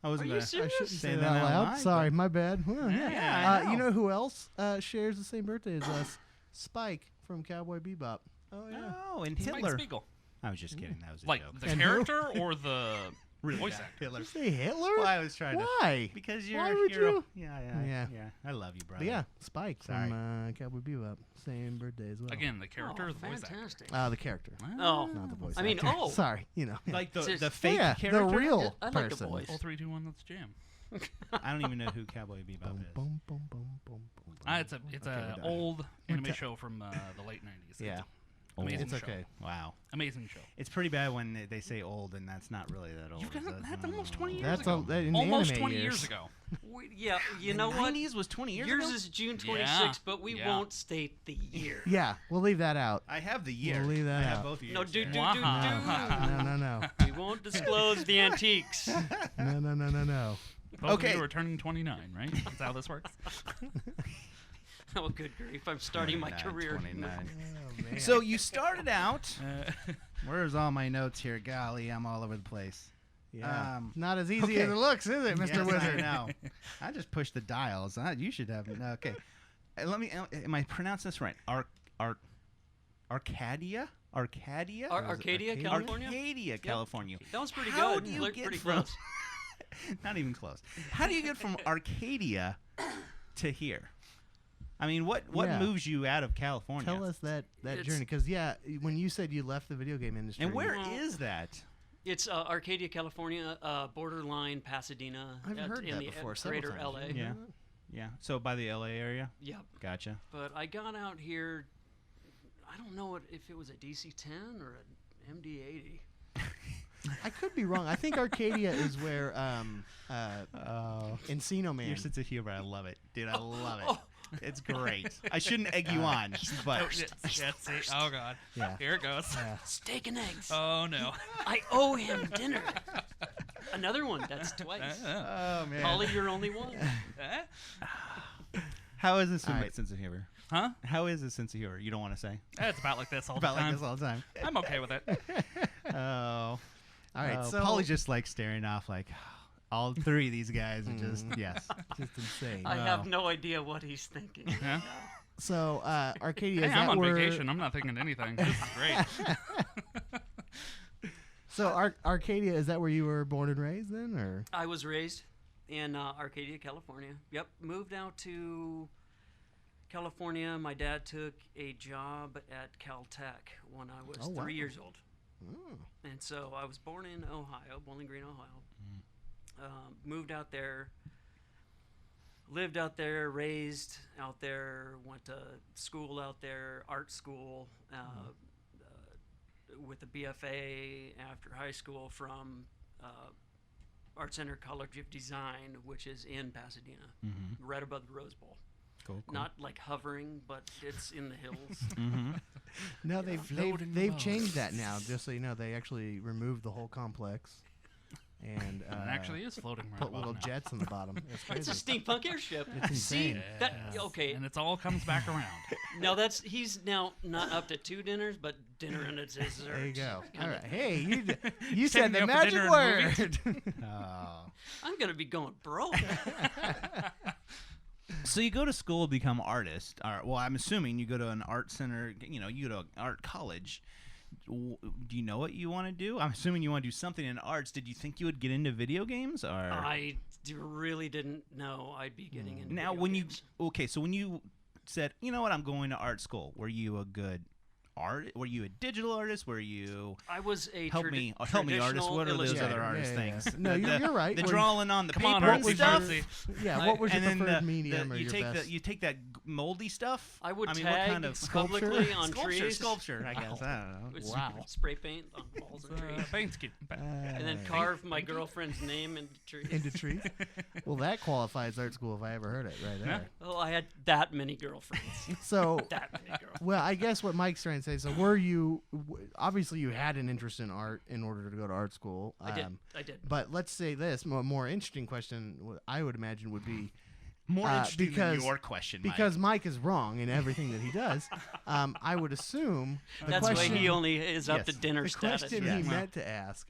Speaker 2: I wasn't
Speaker 5: Are you
Speaker 2: gonna
Speaker 5: serious?
Speaker 3: I shouldn't
Speaker 2: say
Speaker 3: say
Speaker 2: that
Speaker 3: that out
Speaker 2: out
Speaker 3: loud.
Speaker 2: loud,
Speaker 3: Sorry,
Speaker 2: but-
Speaker 3: my bad. Well,
Speaker 2: Yeah, I
Speaker 3: You
Speaker 2: know.
Speaker 3: know who else shares the same birthday as us? Spike from Cowboy Bebop. Oh yeah.
Speaker 2: Oh, and
Speaker 4: Spike
Speaker 2: Hitler.
Speaker 4: Spiegel.
Speaker 2: I was just kidding. That was a
Speaker 4: Like
Speaker 2: joke.
Speaker 4: the
Speaker 3: And
Speaker 4: character or the
Speaker 2: Really
Speaker 4: voice
Speaker 2: bad.
Speaker 4: actor?
Speaker 2: Hitler.
Speaker 3: Did you say Hitler?
Speaker 2: Well, I was trying to.
Speaker 3: Why?
Speaker 2: Because you're.
Speaker 3: Why would
Speaker 2: you're
Speaker 3: you?
Speaker 2: Yeah.
Speaker 3: Yeah.
Speaker 2: I love you, brother.
Speaker 3: But yeah, Spike
Speaker 2: Sorry.
Speaker 3: from Cowboy Bebop. Same birthday as well.
Speaker 4: Again, the character
Speaker 5: Oh,
Speaker 4: or the voice actor?
Speaker 5: fantastic.
Speaker 3: The character,
Speaker 5: Oh,
Speaker 3: not the voice.
Speaker 5: I mean,
Speaker 3: actor.
Speaker 5: oh.
Speaker 3: Sorry. You know.
Speaker 2: Like the
Speaker 5: Seriously.
Speaker 2: fake
Speaker 3: yeah,
Speaker 2: character.
Speaker 3: the real
Speaker 5: I like the
Speaker 3: person.
Speaker 5: voice.
Speaker 4: All 3, 2, 1, let's jam.
Speaker 2: I don't even know who Cowboy Bebop
Speaker 3: Boom,
Speaker 2: is.
Speaker 3: boom, boom, boom, boom, boom.
Speaker 4: It's a
Speaker 3: Okay, we're done.
Speaker 4: old anime
Speaker 3: ta-
Speaker 4: show from the late 90s.
Speaker 3: Yeah.
Speaker 4: Amazing
Speaker 3: It's
Speaker 4: show.
Speaker 3: okay.
Speaker 2: Wow.
Speaker 4: Amazing show.
Speaker 2: It's pretty bad when they say old, and that's not really that old.
Speaker 4: You've
Speaker 2: is
Speaker 4: got
Speaker 2: it?
Speaker 4: that's almost 20 years
Speaker 3: That's
Speaker 4: ago.
Speaker 3: in
Speaker 4: Almost
Speaker 3: anime
Speaker 4: 20
Speaker 3: years.
Speaker 4: years ago.
Speaker 5: Yeah, you
Speaker 2: The
Speaker 5: know what?
Speaker 2: 90s was 20 years
Speaker 5: Yours
Speaker 2: ago?
Speaker 5: is June
Speaker 4: Yeah.
Speaker 5: 26th, but we
Speaker 4: Yeah.
Speaker 5: won't state the year.
Speaker 3: Yeah, we'll leave that out.
Speaker 2: I have the year.
Speaker 3: We'll leave that
Speaker 2: I have
Speaker 3: out.
Speaker 2: both years.
Speaker 5: No, dude,
Speaker 2: here.
Speaker 5: dude,
Speaker 4: Wow.
Speaker 3: No.
Speaker 5: We won't disclose the antiques.
Speaker 3: No.
Speaker 4: Both
Speaker 2: Okay.
Speaker 4: of you are turning 29, right? That's how this works.
Speaker 5: Oh, good grief! I'm starting my
Speaker 2: 29,
Speaker 5: career.
Speaker 2: 29.
Speaker 3: Oh, man.
Speaker 2: So you started out.
Speaker 4: Uh,
Speaker 2: Where's all my notes here? Golly, I'm all over the place.
Speaker 3: yeah.
Speaker 2: um,
Speaker 3: Not as easy
Speaker 2: okay.
Speaker 3: as it looks, is it, Mr.
Speaker 2: Yes, I
Speaker 3: Wizard?
Speaker 2: know. I just pushed the dials. You should have. Okay. Let me. Am I pronouncing this right? Arcadia.
Speaker 5: Arcadia,
Speaker 3: Arcadia?
Speaker 5: California.
Speaker 2: Arcadia, California.
Speaker 5: That was pretty
Speaker 2: How
Speaker 5: good.
Speaker 2: do you
Speaker 5: Looked
Speaker 2: get
Speaker 5: pretty
Speaker 2: from?
Speaker 5: close.
Speaker 2: Not even close. How do you get from Arcadia to here? I mean, what
Speaker 3: Yeah.
Speaker 2: moves you out of California?
Speaker 3: Tell us that
Speaker 5: It's-
Speaker 3: journey, because when you said you left the video game industry,
Speaker 2: And where
Speaker 5: Well,
Speaker 2: is that?
Speaker 5: It's Arcadia, California, borderline Pasadena.
Speaker 3: I've heard
Speaker 5: in
Speaker 3: that
Speaker 5: the
Speaker 3: before several
Speaker 5: greater
Speaker 3: times.
Speaker 5: LA.
Speaker 2: Yeah. Yeah. So by the LA area.
Speaker 5: Yep.
Speaker 2: Gotcha.
Speaker 5: But I got out here. I don't know if it was a DC-10 or an MD-80.
Speaker 3: I could be wrong. I think Arcadia is where Encino Man.
Speaker 2: Your sense of humor, I love it, dude. I love it. It's great. I shouldn't egg you on, but
Speaker 4: oh God.
Speaker 3: Yeah.
Speaker 4: Here it goes.
Speaker 3: Yeah.
Speaker 5: Steak and eggs.
Speaker 4: Oh no.
Speaker 5: I owe him dinner. Another one. That's twice.
Speaker 2: Oh man.
Speaker 5: Polly, you're only one.
Speaker 2: How is this
Speaker 3: All right.
Speaker 2: sense of humor?
Speaker 4: Huh?
Speaker 2: How is this sense of humor? You don't want to say?
Speaker 4: It's about like this all
Speaker 2: About
Speaker 4: the time.
Speaker 2: like this all the time.
Speaker 4: I'm okay with it.
Speaker 2: Oh.
Speaker 3: All right, so
Speaker 2: Polly's just like staring off, like all three of these guys are just yes.
Speaker 3: just insane.
Speaker 5: I
Speaker 2: Wow.
Speaker 5: have no idea what he's thinking. right
Speaker 4: Yeah.
Speaker 5: now.
Speaker 3: So Arcadia,
Speaker 4: Hey,
Speaker 3: is
Speaker 4: I'm
Speaker 3: that
Speaker 4: on
Speaker 3: where?
Speaker 4: vacation. I'm not thinking anything. This is great.
Speaker 3: So Arcadia, is that where you were born and raised then, or?
Speaker 5: I was raised in Arcadia, California. Yep, moved out to California. My dad took a job at Caltech when I was
Speaker 3: Oh, wow.
Speaker 5: 3 years old.
Speaker 3: Oh.
Speaker 5: And so I was born in Ohio, Bowling Green, Ohio. Moved out there, lived out there, raised out there, went to school out there, art school, with a BFA after high school from Art Center College of Design, which is in Pasadena, right above the Rose Bowl.
Speaker 2: Cool.
Speaker 5: Not like hovering, but it's in the hills.
Speaker 3: No,
Speaker 4: Floating
Speaker 3: they've
Speaker 4: above.
Speaker 3: changed that now. Just so you know, they actually removed the whole complex, and
Speaker 4: It actually is floating right
Speaker 3: put
Speaker 4: above
Speaker 3: little
Speaker 4: now.
Speaker 3: jets in the bottom. It's
Speaker 5: It's a
Speaker 3: crazy.
Speaker 5: steampunk airship.
Speaker 3: It's
Speaker 5: See,
Speaker 3: insane.
Speaker 5: that
Speaker 3: Yeah.
Speaker 5: okay.
Speaker 4: And it all comes back around.
Speaker 5: Now he's now not up to 2 dinners, but dinner and a dessert.
Speaker 3: There you go. All
Speaker 5: Kinda.
Speaker 3: right. Hey, you
Speaker 4: Setting
Speaker 3: said
Speaker 4: me
Speaker 3: the
Speaker 4: up for
Speaker 3: magic
Speaker 4: dinner and
Speaker 3: word.
Speaker 2: Oh.
Speaker 5: I'm gonna be going broke.
Speaker 2: So you go to school to become artist. Well, I'm assuming you go to an art center. You know, you go to an art college. Do you know what you want to do? I'm assuming you want to do something in arts. Did you think you would get into video games? Or
Speaker 5: really didn't know I'd be getting into
Speaker 2: now,
Speaker 5: video
Speaker 2: when
Speaker 5: games.
Speaker 2: so when you said, you know what, I'm going to art school. Were you a good art? Were you a digital artist? Were you
Speaker 5: I was a
Speaker 2: help me artist?
Speaker 5: traditional
Speaker 2: What are those
Speaker 5: illustrator.
Speaker 2: other artist things?
Speaker 3: No, you're right.
Speaker 2: The
Speaker 3: When-
Speaker 2: drawing on the
Speaker 4: Come
Speaker 2: paper
Speaker 4: on,
Speaker 2: and
Speaker 4: artsy
Speaker 2: stuff.
Speaker 4: fartsy.
Speaker 3: Yeah. What was your
Speaker 2: and then
Speaker 3: preferred
Speaker 2: the-
Speaker 3: medium or
Speaker 2: you
Speaker 3: your
Speaker 2: take
Speaker 3: best?
Speaker 2: you take that moldy stuff.
Speaker 5: I would
Speaker 2: I mean,
Speaker 5: tag
Speaker 2: what kind of
Speaker 3: sculpture?
Speaker 5: publicly on
Speaker 2: sculpture?
Speaker 5: trees.
Speaker 2: Sculpture, I guess. I don't know.
Speaker 5: With
Speaker 3: Wow.
Speaker 5: Spray paint on walls and trees.
Speaker 4: Paint's cute.
Speaker 5: And then carve my girlfriend's name into trees.
Speaker 3: into trees. Well, that qualifies art school if I ever heard it. Right there.
Speaker 5: Oh, I had that many girlfriends.
Speaker 3: So,
Speaker 5: that many girlfriends.
Speaker 3: well, I guess what Mike's trying to say. So, were you obviously you had an interest in art in order to go to art school?
Speaker 5: I did.
Speaker 3: But let's say this: more interesting question I would imagine would be
Speaker 2: More interesting than
Speaker 3: because-
Speaker 2: your question, Mike.
Speaker 3: because Mike is wrong in everything that he does. I would assume the
Speaker 5: That's why
Speaker 3: question
Speaker 5: he only is up to
Speaker 2: Yes.
Speaker 5: dinner
Speaker 3: the
Speaker 5: status.
Speaker 3: question
Speaker 2: Yeah.
Speaker 3: he meant to ask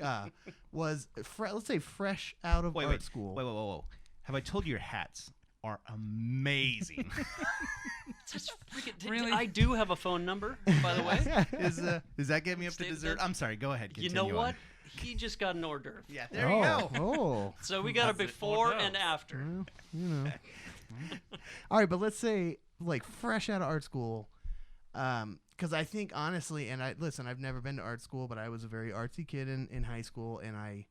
Speaker 3: was let's say fresh out of
Speaker 2: wait,
Speaker 3: art
Speaker 2: wait,
Speaker 3: school.
Speaker 2: whoa. Have I told you your hats are amazing?
Speaker 5: Such freaking-
Speaker 4: Really?
Speaker 5: I do have a phone number, by the way.
Speaker 2: Does that get me up to
Speaker 5: Stay with
Speaker 2: dessert?
Speaker 5: that.
Speaker 2: I'm sorry. Go ahead.
Speaker 5: You
Speaker 2: Continue
Speaker 5: know
Speaker 2: on.
Speaker 5: what? He just got an hors d'oeuvre.
Speaker 2: Yeah, there you go.
Speaker 3: Oh.
Speaker 5: So we got a
Speaker 4: That's it.
Speaker 5: before
Speaker 4: Oh, no.
Speaker 5: and after.
Speaker 3: Well, you know. All right, but let's say like fresh out of art school, because I think honestly, and I've never been to art school, but I was a very artsy kid in high school, and I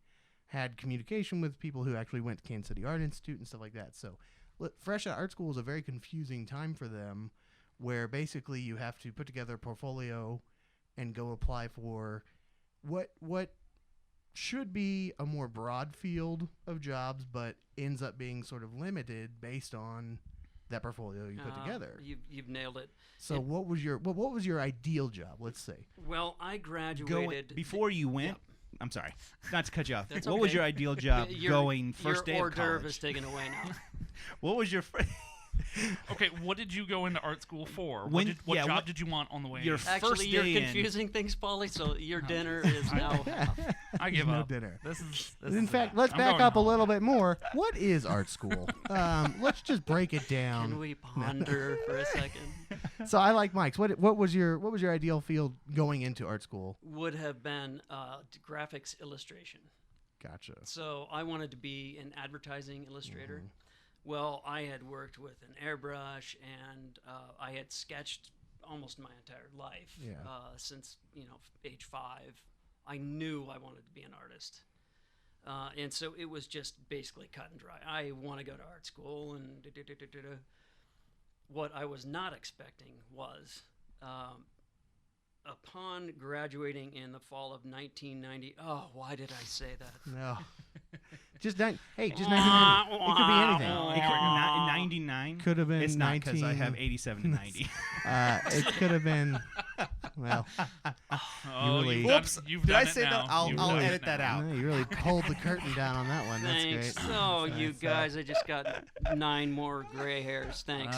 Speaker 3: had communication with people who actually went to Kansas City Art Institute and stuff like that. So, fresh out of art school is a very confusing time for them, where basically you have to put together a portfolio and go apply for what should be a more broad field of jobs, but ends up being sort of limited based on that portfolio you put together.
Speaker 5: You've nailed it.
Speaker 3: So what was your ideal job? Let's say.
Speaker 5: Well, I graduated
Speaker 2: Before you went.
Speaker 5: Yep.
Speaker 2: I'm sorry, not to cut you off.
Speaker 5: That's
Speaker 2: What was
Speaker 5: okay.
Speaker 2: your ideal job
Speaker 5: Your-
Speaker 2: going first
Speaker 5: your
Speaker 2: day
Speaker 5: hors
Speaker 2: of
Speaker 5: d'oeuvre
Speaker 2: college?
Speaker 5: is taken away now.
Speaker 2: What was your
Speaker 4: Okay, what did you go into art school for?
Speaker 2: When-
Speaker 4: What
Speaker 2: yeah,
Speaker 4: job
Speaker 2: what-
Speaker 4: did you want on the way?
Speaker 2: your
Speaker 4: in?
Speaker 2: first
Speaker 5: Actually, you're
Speaker 2: day in-
Speaker 5: confusing things, Polly. So your dinner is now.
Speaker 4: I give
Speaker 3: no
Speaker 4: up.
Speaker 3: dinner.
Speaker 4: This is.
Speaker 3: In fact, let's
Speaker 4: I'm
Speaker 3: back
Speaker 4: going
Speaker 3: up
Speaker 4: home.
Speaker 3: a little bit more. What is art school? Let's just break it
Speaker 5: Can
Speaker 3: down.
Speaker 5: we ponder for a second?
Speaker 3: So I like Mike's. What was your ideal field going into art school?
Speaker 5: Would have been graphics illustration.
Speaker 3: Gotcha.
Speaker 5: So I wanted to be an advertising illustrator.
Speaker 3: Mm-hmm.
Speaker 5: Well, I had worked with an airbrush, and I had sketched almost my entire life
Speaker 3: Yeah.
Speaker 5: since age 5. I knew I wanted to be an artist, and so it was just basically cut and dry. I want to go to art school, and what I was not expecting was. Upon graduating in the fall of 1990, oh, why did I say that?
Speaker 3: No. Just 1990. It could be anything.
Speaker 2: It could, 99.
Speaker 3: Could have been
Speaker 2: It's not because I
Speaker 3: 19
Speaker 2: have 87 to 90.
Speaker 3: It could have been Well,
Speaker 4: Oh,
Speaker 3: really-
Speaker 4: you've done,
Speaker 2: Whoops.
Speaker 4: you've
Speaker 2: Did
Speaker 4: done
Speaker 2: I
Speaker 4: it
Speaker 2: say that?
Speaker 4: now.
Speaker 2: I'll
Speaker 4: You've done it
Speaker 2: edit that
Speaker 4: now.
Speaker 2: out.
Speaker 3: no, you really pulled the curtain down on that one. That's
Speaker 5: Thanks.
Speaker 3: great.
Speaker 5: Oh, you
Speaker 3: Nice.
Speaker 5: guys, I just got 9 more gray hairs. Thanks.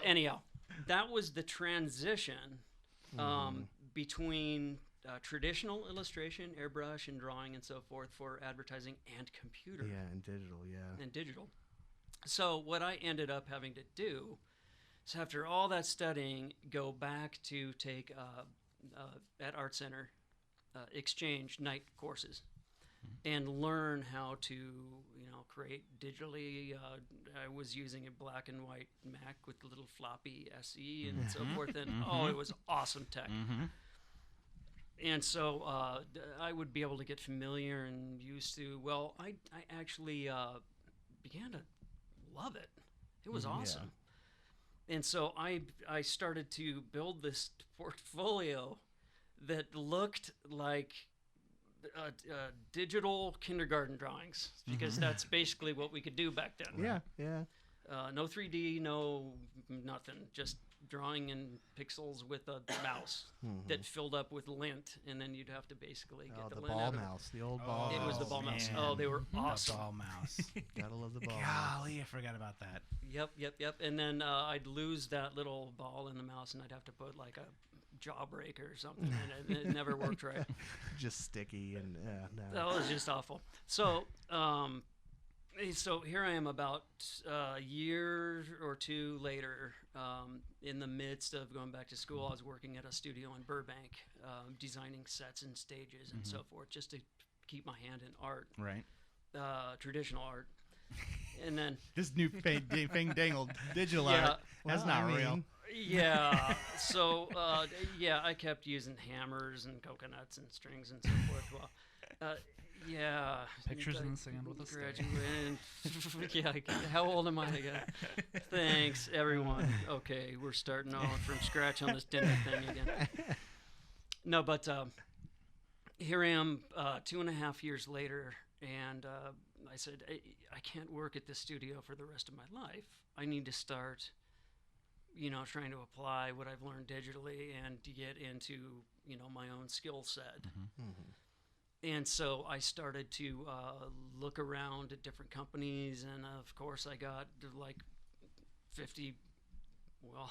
Speaker 5: Anyhow, that was the transition between traditional illustration, airbrush, and drawing and so forth for advertising and computer
Speaker 3: Yeah, and digital. Yeah.
Speaker 5: and digital. So what I ended up having to do is, after all that studying, go back to take at Art Center exchange night courses and learn how to create digitally. I was using a black and white Mac with the little floppy SE and so forth, and it was awesome tech. And so I would be able to get familiar and used to. Well, I actually began to love it. It was awesome. And so I started to build this portfolio that looked like digital kindergarten drawings, because that's basically what we could do back then.
Speaker 3: Yeah. Yeah.
Speaker 5: No 3D, no nothing, just drawing in pixels with a mouse that filled up with lint, and then you'd have to basically get
Speaker 3: Oh,
Speaker 5: the
Speaker 3: the
Speaker 5: lint
Speaker 3: ball
Speaker 5: out of it.
Speaker 3: mouse. The old ball.
Speaker 5: It was the
Speaker 3: mouse.
Speaker 5: ball mouse.
Speaker 2: man.
Speaker 5: Oh, they were awesome.
Speaker 2: The ball mouse.
Speaker 3: Gotta love the ball. mouse.
Speaker 2: Golly, I forgot about that.
Speaker 5: Yep. And then I'd lose that little ball in the mouse, and I'd have to put like a jawbreaker or something in it. It never worked right.
Speaker 3: Just sticky and no.
Speaker 5: That was just awful. So, so here I am about a year or two later, in the midst of going back to school. I was working at a studio in Burbank, designing sets and stages and so forth, just to keep my hand in art,
Speaker 2: Right.
Speaker 5: traditional art. And then,
Speaker 2: This new fandangled digital
Speaker 5: Yeah.
Speaker 2: art. That's
Speaker 3: Well,
Speaker 2: not
Speaker 3: I
Speaker 2: real.
Speaker 3: mean,
Speaker 5: yeah, so, I kept using hammers and coconuts and strings and so forth. Well, yeah.
Speaker 4: Pictures in the sand with a stick.
Speaker 5: Graduating. Yeah, how old am I again? Thanks, everyone. Okay, we're starting off from scratch on this dinner thing again. No, but here I am 2.5 years later, and I said, I can't work at this studio for the rest of my life. I need to start, trying to apply what I've learned digitally and to get into, my own skill set. And so I started to look around at different companies, and of course I got like 50, well,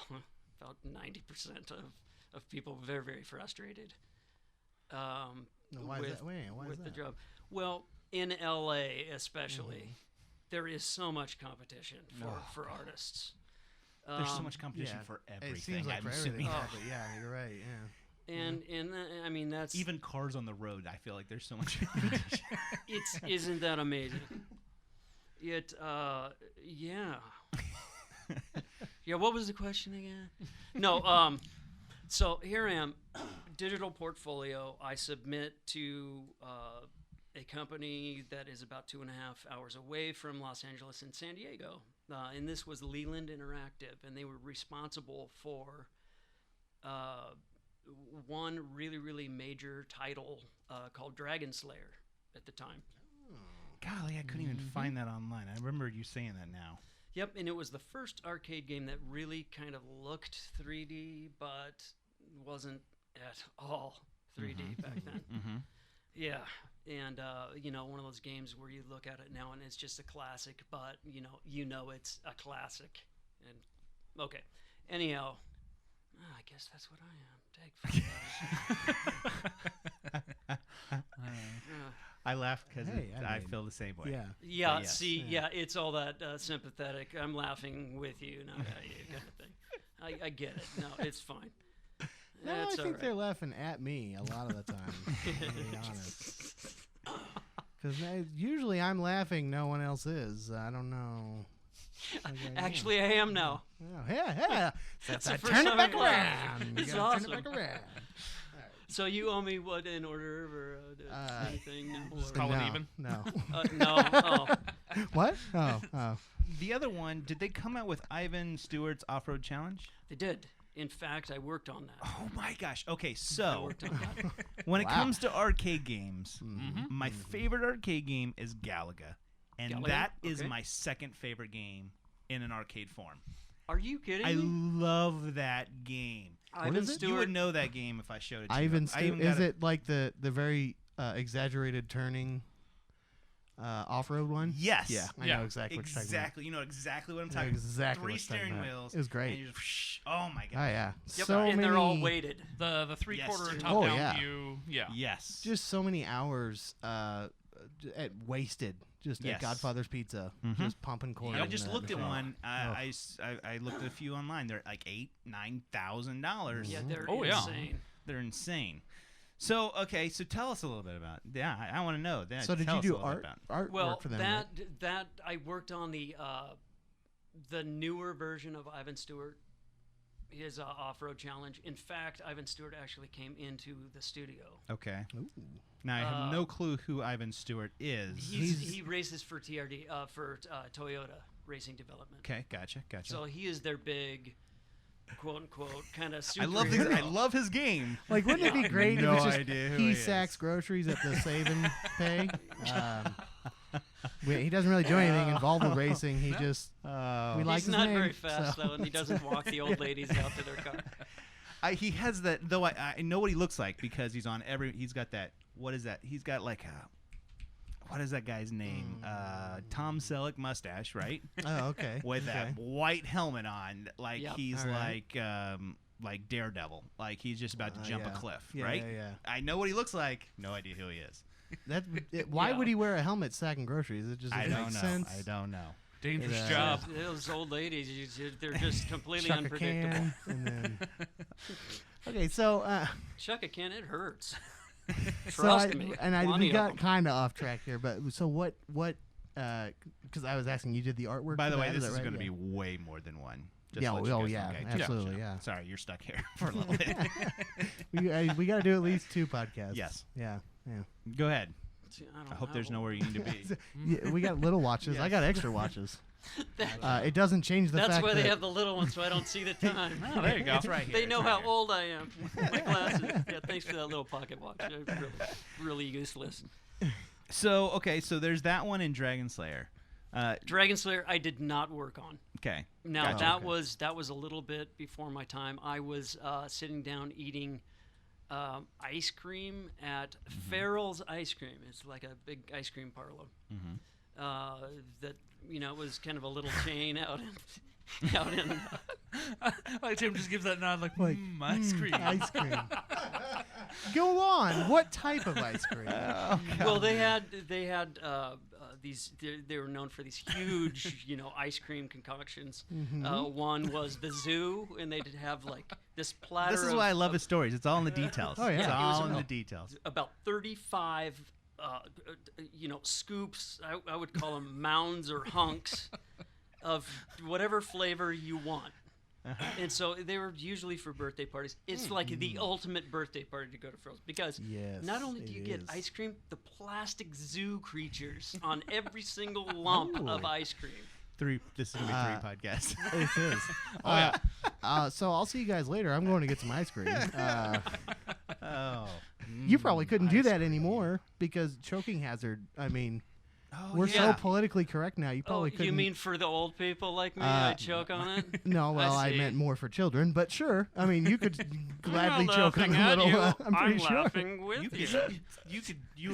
Speaker 5: about 90% of people very, very frustrated
Speaker 3: why is that? Why is
Speaker 5: with the
Speaker 3: that?
Speaker 5: job. Well, in LA especially, there is so much competition for artists.
Speaker 2: There's so much competition
Speaker 3: yeah.
Speaker 2: for everything.
Speaker 3: It seems like
Speaker 2: I'm
Speaker 3: for
Speaker 2: assuming.
Speaker 3: everything. But yeah, you're right. Yeah.
Speaker 5: And I mean, that's
Speaker 2: Even cars on the road, I feel like there's so much competition.
Speaker 5: isn't that amazing? It yeah. Yeah, what was the question again? No, so here I am, digital portfolio. I submit to a company that is about 2.5 hours away from Los Angeles and San Diego. And this was Leland Interactive, and they were responsible for one really, really major title called Dragon Slayer at the time.
Speaker 2: Golly, I couldn't even find that online. I remember you saying that now.
Speaker 5: Yep, and it was the first arcade game that really kind of looked 3D, but wasn't at all 3D back then. Yeah, and one of those games where you look at it now and it's just a classic, but you know it's a classic. And okay, anyhow, I guess that's what I am.
Speaker 2: I laughed because
Speaker 3: Hey, I
Speaker 2: I
Speaker 3: mean,
Speaker 2: feel the same way.
Speaker 3: Yeah.
Speaker 5: Yeah,
Speaker 2: yes.
Speaker 5: see, yeah, it's all that sympathetic. I'm laughing with you, not at you, kind of thing. I get it. No, it's fine.
Speaker 3: No,
Speaker 5: It's
Speaker 3: I
Speaker 5: all
Speaker 3: think
Speaker 5: right.
Speaker 3: they're laughing at me a lot of the time. To be honest. Because usually I'm laughing, no one else is. I don't know.
Speaker 5: Actually, I am now.
Speaker 3: Yeah.
Speaker 5: That's
Speaker 3: I
Speaker 5: the first
Speaker 3: turn it
Speaker 5: time
Speaker 3: back
Speaker 5: I've laughed.
Speaker 3: around. You
Speaker 5: It's
Speaker 3: gotta
Speaker 5: awesome.
Speaker 3: Turn it back around.
Speaker 5: So you owe me what in order or anything? No.
Speaker 4: Call it
Speaker 3: no,
Speaker 4: even?
Speaker 3: No.
Speaker 5: No. Oh.
Speaker 3: What? Oh.
Speaker 2: The other one, did they come out with Ivan Stewart's Off-Road Challenge?
Speaker 5: They did. In fact, I worked on that.
Speaker 2: Oh my gosh. Okay,
Speaker 5: I
Speaker 2: so
Speaker 5: worked on that.
Speaker 2: when it
Speaker 3: Wow.
Speaker 2: comes to arcade games, my favorite arcade game is Galaga. And
Speaker 5: Galaga?
Speaker 2: that is
Speaker 5: Okay.
Speaker 2: my second favorite game in an arcade form.
Speaker 5: Are you kidding
Speaker 2: I
Speaker 5: me?
Speaker 2: love that game.
Speaker 5: Ivan
Speaker 3: is it?
Speaker 5: Stewart.
Speaker 2: You would know that game if I showed it to
Speaker 3: Ivan
Speaker 2: you. I even
Speaker 3: Stewart. Is
Speaker 2: got
Speaker 3: it like the very exaggerated turning off-road one?
Speaker 2: Yes.
Speaker 3: Yeah, I
Speaker 4: Yeah.
Speaker 3: know exactly what you're talking about.
Speaker 2: Exactly. You know exactly what I'm
Speaker 3: I know
Speaker 2: talking about.
Speaker 3: exactly
Speaker 2: 3
Speaker 3: what you're talking
Speaker 2: steering
Speaker 3: about.
Speaker 2: wheels.
Speaker 3: It was great.
Speaker 2: And you just, oh my
Speaker 3: Oh
Speaker 2: god.
Speaker 3: yeah,
Speaker 5: Yep,
Speaker 3: so
Speaker 5: and
Speaker 3: many.
Speaker 5: they're all weighted.
Speaker 4: The 3/4
Speaker 2: Yes.
Speaker 4: top
Speaker 3: Oh,
Speaker 4: down
Speaker 3: yeah.
Speaker 4: view. Yeah.
Speaker 2: Yes.
Speaker 3: Just so many hours wasted. Just
Speaker 2: Yes.
Speaker 3: at Godfather's Pizza,
Speaker 2: Mhm.
Speaker 3: just pumping corn.
Speaker 2: I
Speaker 3: in
Speaker 2: just
Speaker 3: that
Speaker 2: looked at
Speaker 3: machine.
Speaker 2: one. I looked at a few online. They're like $8,000-$9,000.
Speaker 5: Yeah, they're
Speaker 4: Oh, yeah.
Speaker 5: insane.
Speaker 2: They're insane. So okay, so tell us a little bit about. Yeah, I want to know that.
Speaker 3: So did
Speaker 2: Tell
Speaker 3: you
Speaker 2: us a
Speaker 3: do
Speaker 2: little bit
Speaker 3: art
Speaker 2: about-
Speaker 5: Well,
Speaker 3: artwork for them?
Speaker 5: that I worked on the newer version of Ivan Stewart, his off-road challenge. In fact, Ivan Stewart actually came into the studio.
Speaker 2: Okay.
Speaker 3: Ooh.
Speaker 2: Now I have no clue who Ivan Stewart is.
Speaker 5: He races for TRD for Toyota Racing Development.
Speaker 2: Okay, gotcha.
Speaker 5: So he is their big, quote unquote, kind of.
Speaker 2: I love these. I love his game.
Speaker 3: Like, wouldn't it be great
Speaker 2: No
Speaker 3: if it's just
Speaker 2: idea who
Speaker 3: he
Speaker 2: he is.
Speaker 3: sacks groceries at the Save and Pay? He doesn't really do anything involved with racing. He just we like
Speaker 5: He's
Speaker 3: his
Speaker 5: not
Speaker 3: name,
Speaker 5: very fast
Speaker 3: so-
Speaker 5: though, and he doesn't walk the old ladies out to their car.
Speaker 2: He has that though. I know what he looks like because he's on every. He's got that. What is that? He's got like a. What is that guy's name? Tom Selleck mustache, right?
Speaker 3: Oh, okay.
Speaker 2: With
Speaker 3: okay.
Speaker 2: that white helmet on, like
Speaker 5: Yep.
Speaker 2: he's
Speaker 3: All right.
Speaker 2: like Daredevil, like he's just about to jump
Speaker 3: yeah.
Speaker 2: a cliff,
Speaker 3: Yeah,
Speaker 2: right?
Speaker 3: yeah, yeah.
Speaker 2: I know what he looks like. No idea who he is.
Speaker 3: Why
Speaker 5: Yeah.
Speaker 3: would he wear a helmet sacking groceries? It just
Speaker 2: I
Speaker 3: doesn't
Speaker 2: don't
Speaker 3: make
Speaker 2: know.
Speaker 3: sense.
Speaker 2: I don't know.
Speaker 4: Dangerous
Speaker 3: It,
Speaker 4: job.
Speaker 5: Those old ladies, they're just completely
Speaker 3: Chuck a
Speaker 5: unpredictable.
Speaker 3: can, and then. Okay, so
Speaker 5: Chuck a can, it hurts.
Speaker 3: so
Speaker 5: Trust me.
Speaker 3: we
Speaker 5: Plenty of
Speaker 3: got
Speaker 5: them.
Speaker 3: kind of off track here, but so what? Because I was asking, you did the artwork.
Speaker 2: By
Speaker 3: for
Speaker 2: the way,
Speaker 3: that,
Speaker 2: this
Speaker 3: that
Speaker 2: is
Speaker 3: right?
Speaker 2: going to
Speaker 3: Yeah.
Speaker 2: be way more than one. Just
Speaker 3: Yeah,
Speaker 2: to let you
Speaker 3: oh,
Speaker 2: guys know,
Speaker 3: yeah,
Speaker 2: okay?
Speaker 3: absolutely, yeah.
Speaker 2: Sorry, you're stuck here for a little bit.
Speaker 3: we got to do at least 2 podcasts.
Speaker 2: Yes.
Speaker 3: Yeah. Yeah.
Speaker 2: Go ahead.
Speaker 5: I, don't
Speaker 2: I hope there's
Speaker 5: know.
Speaker 2: nowhere you need to be.
Speaker 3: Yeah, we got little watches. I
Speaker 2: Yes.
Speaker 3: got extra watches. It doesn't change the
Speaker 5: That's
Speaker 3: fact
Speaker 5: why
Speaker 3: that
Speaker 5: they have the little one, so I don't see the time.
Speaker 4: Oh, there you go.
Speaker 2: It's right here.
Speaker 5: They
Speaker 2: it's
Speaker 5: know
Speaker 2: right
Speaker 5: how
Speaker 2: here.
Speaker 5: old I am. My glasses. Yeah, thanks for that little pocket watch. They're really useless.
Speaker 2: So okay, so there's that one in Dragon Slayer.
Speaker 5: Dragon Slayer, I did not work on.
Speaker 2: Okay.
Speaker 5: Now
Speaker 2: Gotcha.
Speaker 5: that was a little bit before my time. I was sitting down eating ice cream at Farrell's Ice Cream. It's like a big ice cream parlor. That was kind of a little chain out in.
Speaker 4: Like Tim just gives that nod, like,
Speaker 3: Like,
Speaker 4: ice cream.
Speaker 3: Ice cream. Go on. What type of ice cream?
Speaker 5: Well, they had these. They were known for these huge, ice cream concoctions. One was the zoo, and they'd have like this platter.
Speaker 2: This is
Speaker 5: of,
Speaker 2: why I love
Speaker 5: of
Speaker 2: his stories. It's all in the details.
Speaker 3: Oh, yeah.
Speaker 2: It's
Speaker 3: Yeah,
Speaker 5: it was
Speaker 2: all in the
Speaker 5: about-
Speaker 2: details.
Speaker 5: about 35, scoops. I would call them mounds or hunks of whatever flavor you want. And so they were usually for birthday parties. It's like the ultimate birthday party to go to Frozen because
Speaker 3: Yes,
Speaker 5: not only do
Speaker 3: it
Speaker 5: you get
Speaker 3: is.
Speaker 5: ice cream, the plastic zoo creatures on every single lump
Speaker 3: Ooh.
Speaker 5: of ice cream.
Speaker 2: This is gonna be 3 podcasts.
Speaker 3: This is. So I'll see you guys later. I'm going to get some ice cream.
Speaker 2: Oh.
Speaker 3: You probably couldn't do that anymore because choking hazard. I mean, we're so
Speaker 5: yeah.
Speaker 3: politically correct now. You probably couldn't.
Speaker 5: You mean for the old people like me? I choke on it.
Speaker 3: No, well, I
Speaker 5: see.
Speaker 3: meant more for children, but sure. I mean, you could gladly
Speaker 5: I'm
Speaker 3: choke on
Speaker 5: laughing
Speaker 3: a
Speaker 5: at
Speaker 3: little.
Speaker 5: you.
Speaker 3: I'm pretty sure.
Speaker 5: laughing with you.
Speaker 2: You
Speaker 4: He's
Speaker 2: would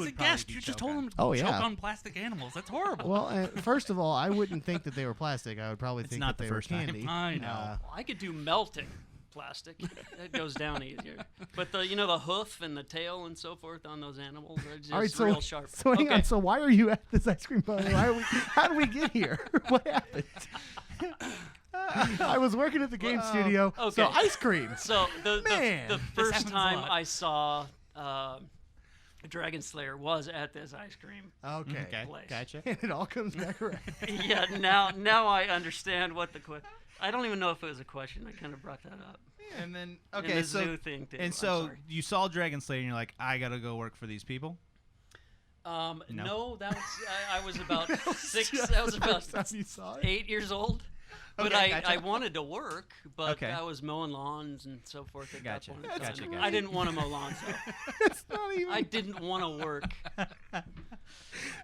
Speaker 4: a
Speaker 2: probably
Speaker 4: guest.
Speaker 2: be
Speaker 4: You just
Speaker 2: choke
Speaker 4: told
Speaker 2: on.
Speaker 4: him to
Speaker 3: Oh,
Speaker 4: choke
Speaker 3: yeah.
Speaker 4: on plastic animals. That's horrible.
Speaker 3: Well, first of all, I wouldn't think that they were plastic. I would probably think
Speaker 2: not
Speaker 3: that
Speaker 2: the
Speaker 3: they were
Speaker 2: first time.
Speaker 3: candy.
Speaker 4: I know.
Speaker 5: I could do melting plastic. That goes down easier. But the hoof and the tail and so forth on those animals are just
Speaker 3: All right, so,
Speaker 5: real sharp.
Speaker 3: so hang
Speaker 5: Okay.
Speaker 3: on. So why are you at this ice cream party? How did we get here? What happened? I was working at the game studio, so
Speaker 5: okay.
Speaker 3: ice cream.
Speaker 5: So
Speaker 3: Man,
Speaker 5: the
Speaker 3: this
Speaker 5: first
Speaker 4: happens a
Speaker 5: time
Speaker 4: lot.
Speaker 5: I saw Dragon Slayer was at this ice cream.
Speaker 3: Okay.
Speaker 2: Okay,
Speaker 5: Place.
Speaker 2: gotcha.
Speaker 3: And it all comes back around.
Speaker 5: Yeah, now I understand what the question. I don't even know if it was a question. I kind of brought that up.
Speaker 2: And then
Speaker 5: And
Speaker 2: okay,
Speaker 5: the
Speaker 2: so
Speaker 5: zoo thing too.
Speaker 2: and
Speaker 5: I'm
Speaker 2: so
Speaker 5: sorry.
Speaker 2: you saw Dragon Slayer and you're like, I gotta go work for these people.
Speaker 5: No, that was I was about six.
Speaker 3: Just
Speaker 5: I was
Speaker 3: the
Speaker 5: about
Speaker 3: first time you saw it?
Speaker 5: 8 years old. But
Speaker 2: Okay,
Speaker 5: I
Speaker 2: gotcha.
Speaker 5: wanted to work, but
Speaker 2: Okay.
Speaker 5: I was mowing lawns and so forth at
Speaker 2: Gotcha,
Speaker 5: that point. in
Speaker 2: gotcha,
Speaker 5: time.
Speaker 2: gotcha.
Speaker 5: I didn't want to mow lawns. Though.
Speaker 3: It's not even.
Speaker 5: I didn't want to work.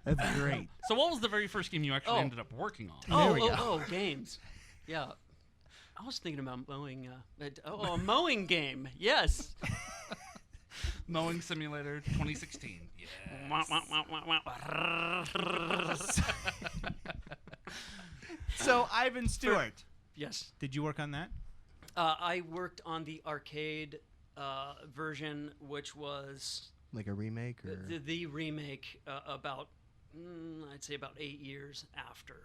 Speaker 3: That's great.
Speaker 4: So what was the very first game you actually
Speaker 5: Oh.
Speaker 4: ended up working on?
Speaker 3: There we go.
Speaker 5: Games. Yeah. I was thinking about mowing. A mowing game. Yes.
Speaker 4: Mowing Simulator 2016. Yeah.
Speaker 2: So Ivan Stewart,
Speaker 5: Yes.
Speaker 2: did you work on that?
Speaker 5: I worked on the arcade version, which was
Speaker 3: Like a remake or
Speaker 5: the remake about, I'd say about 8 years after.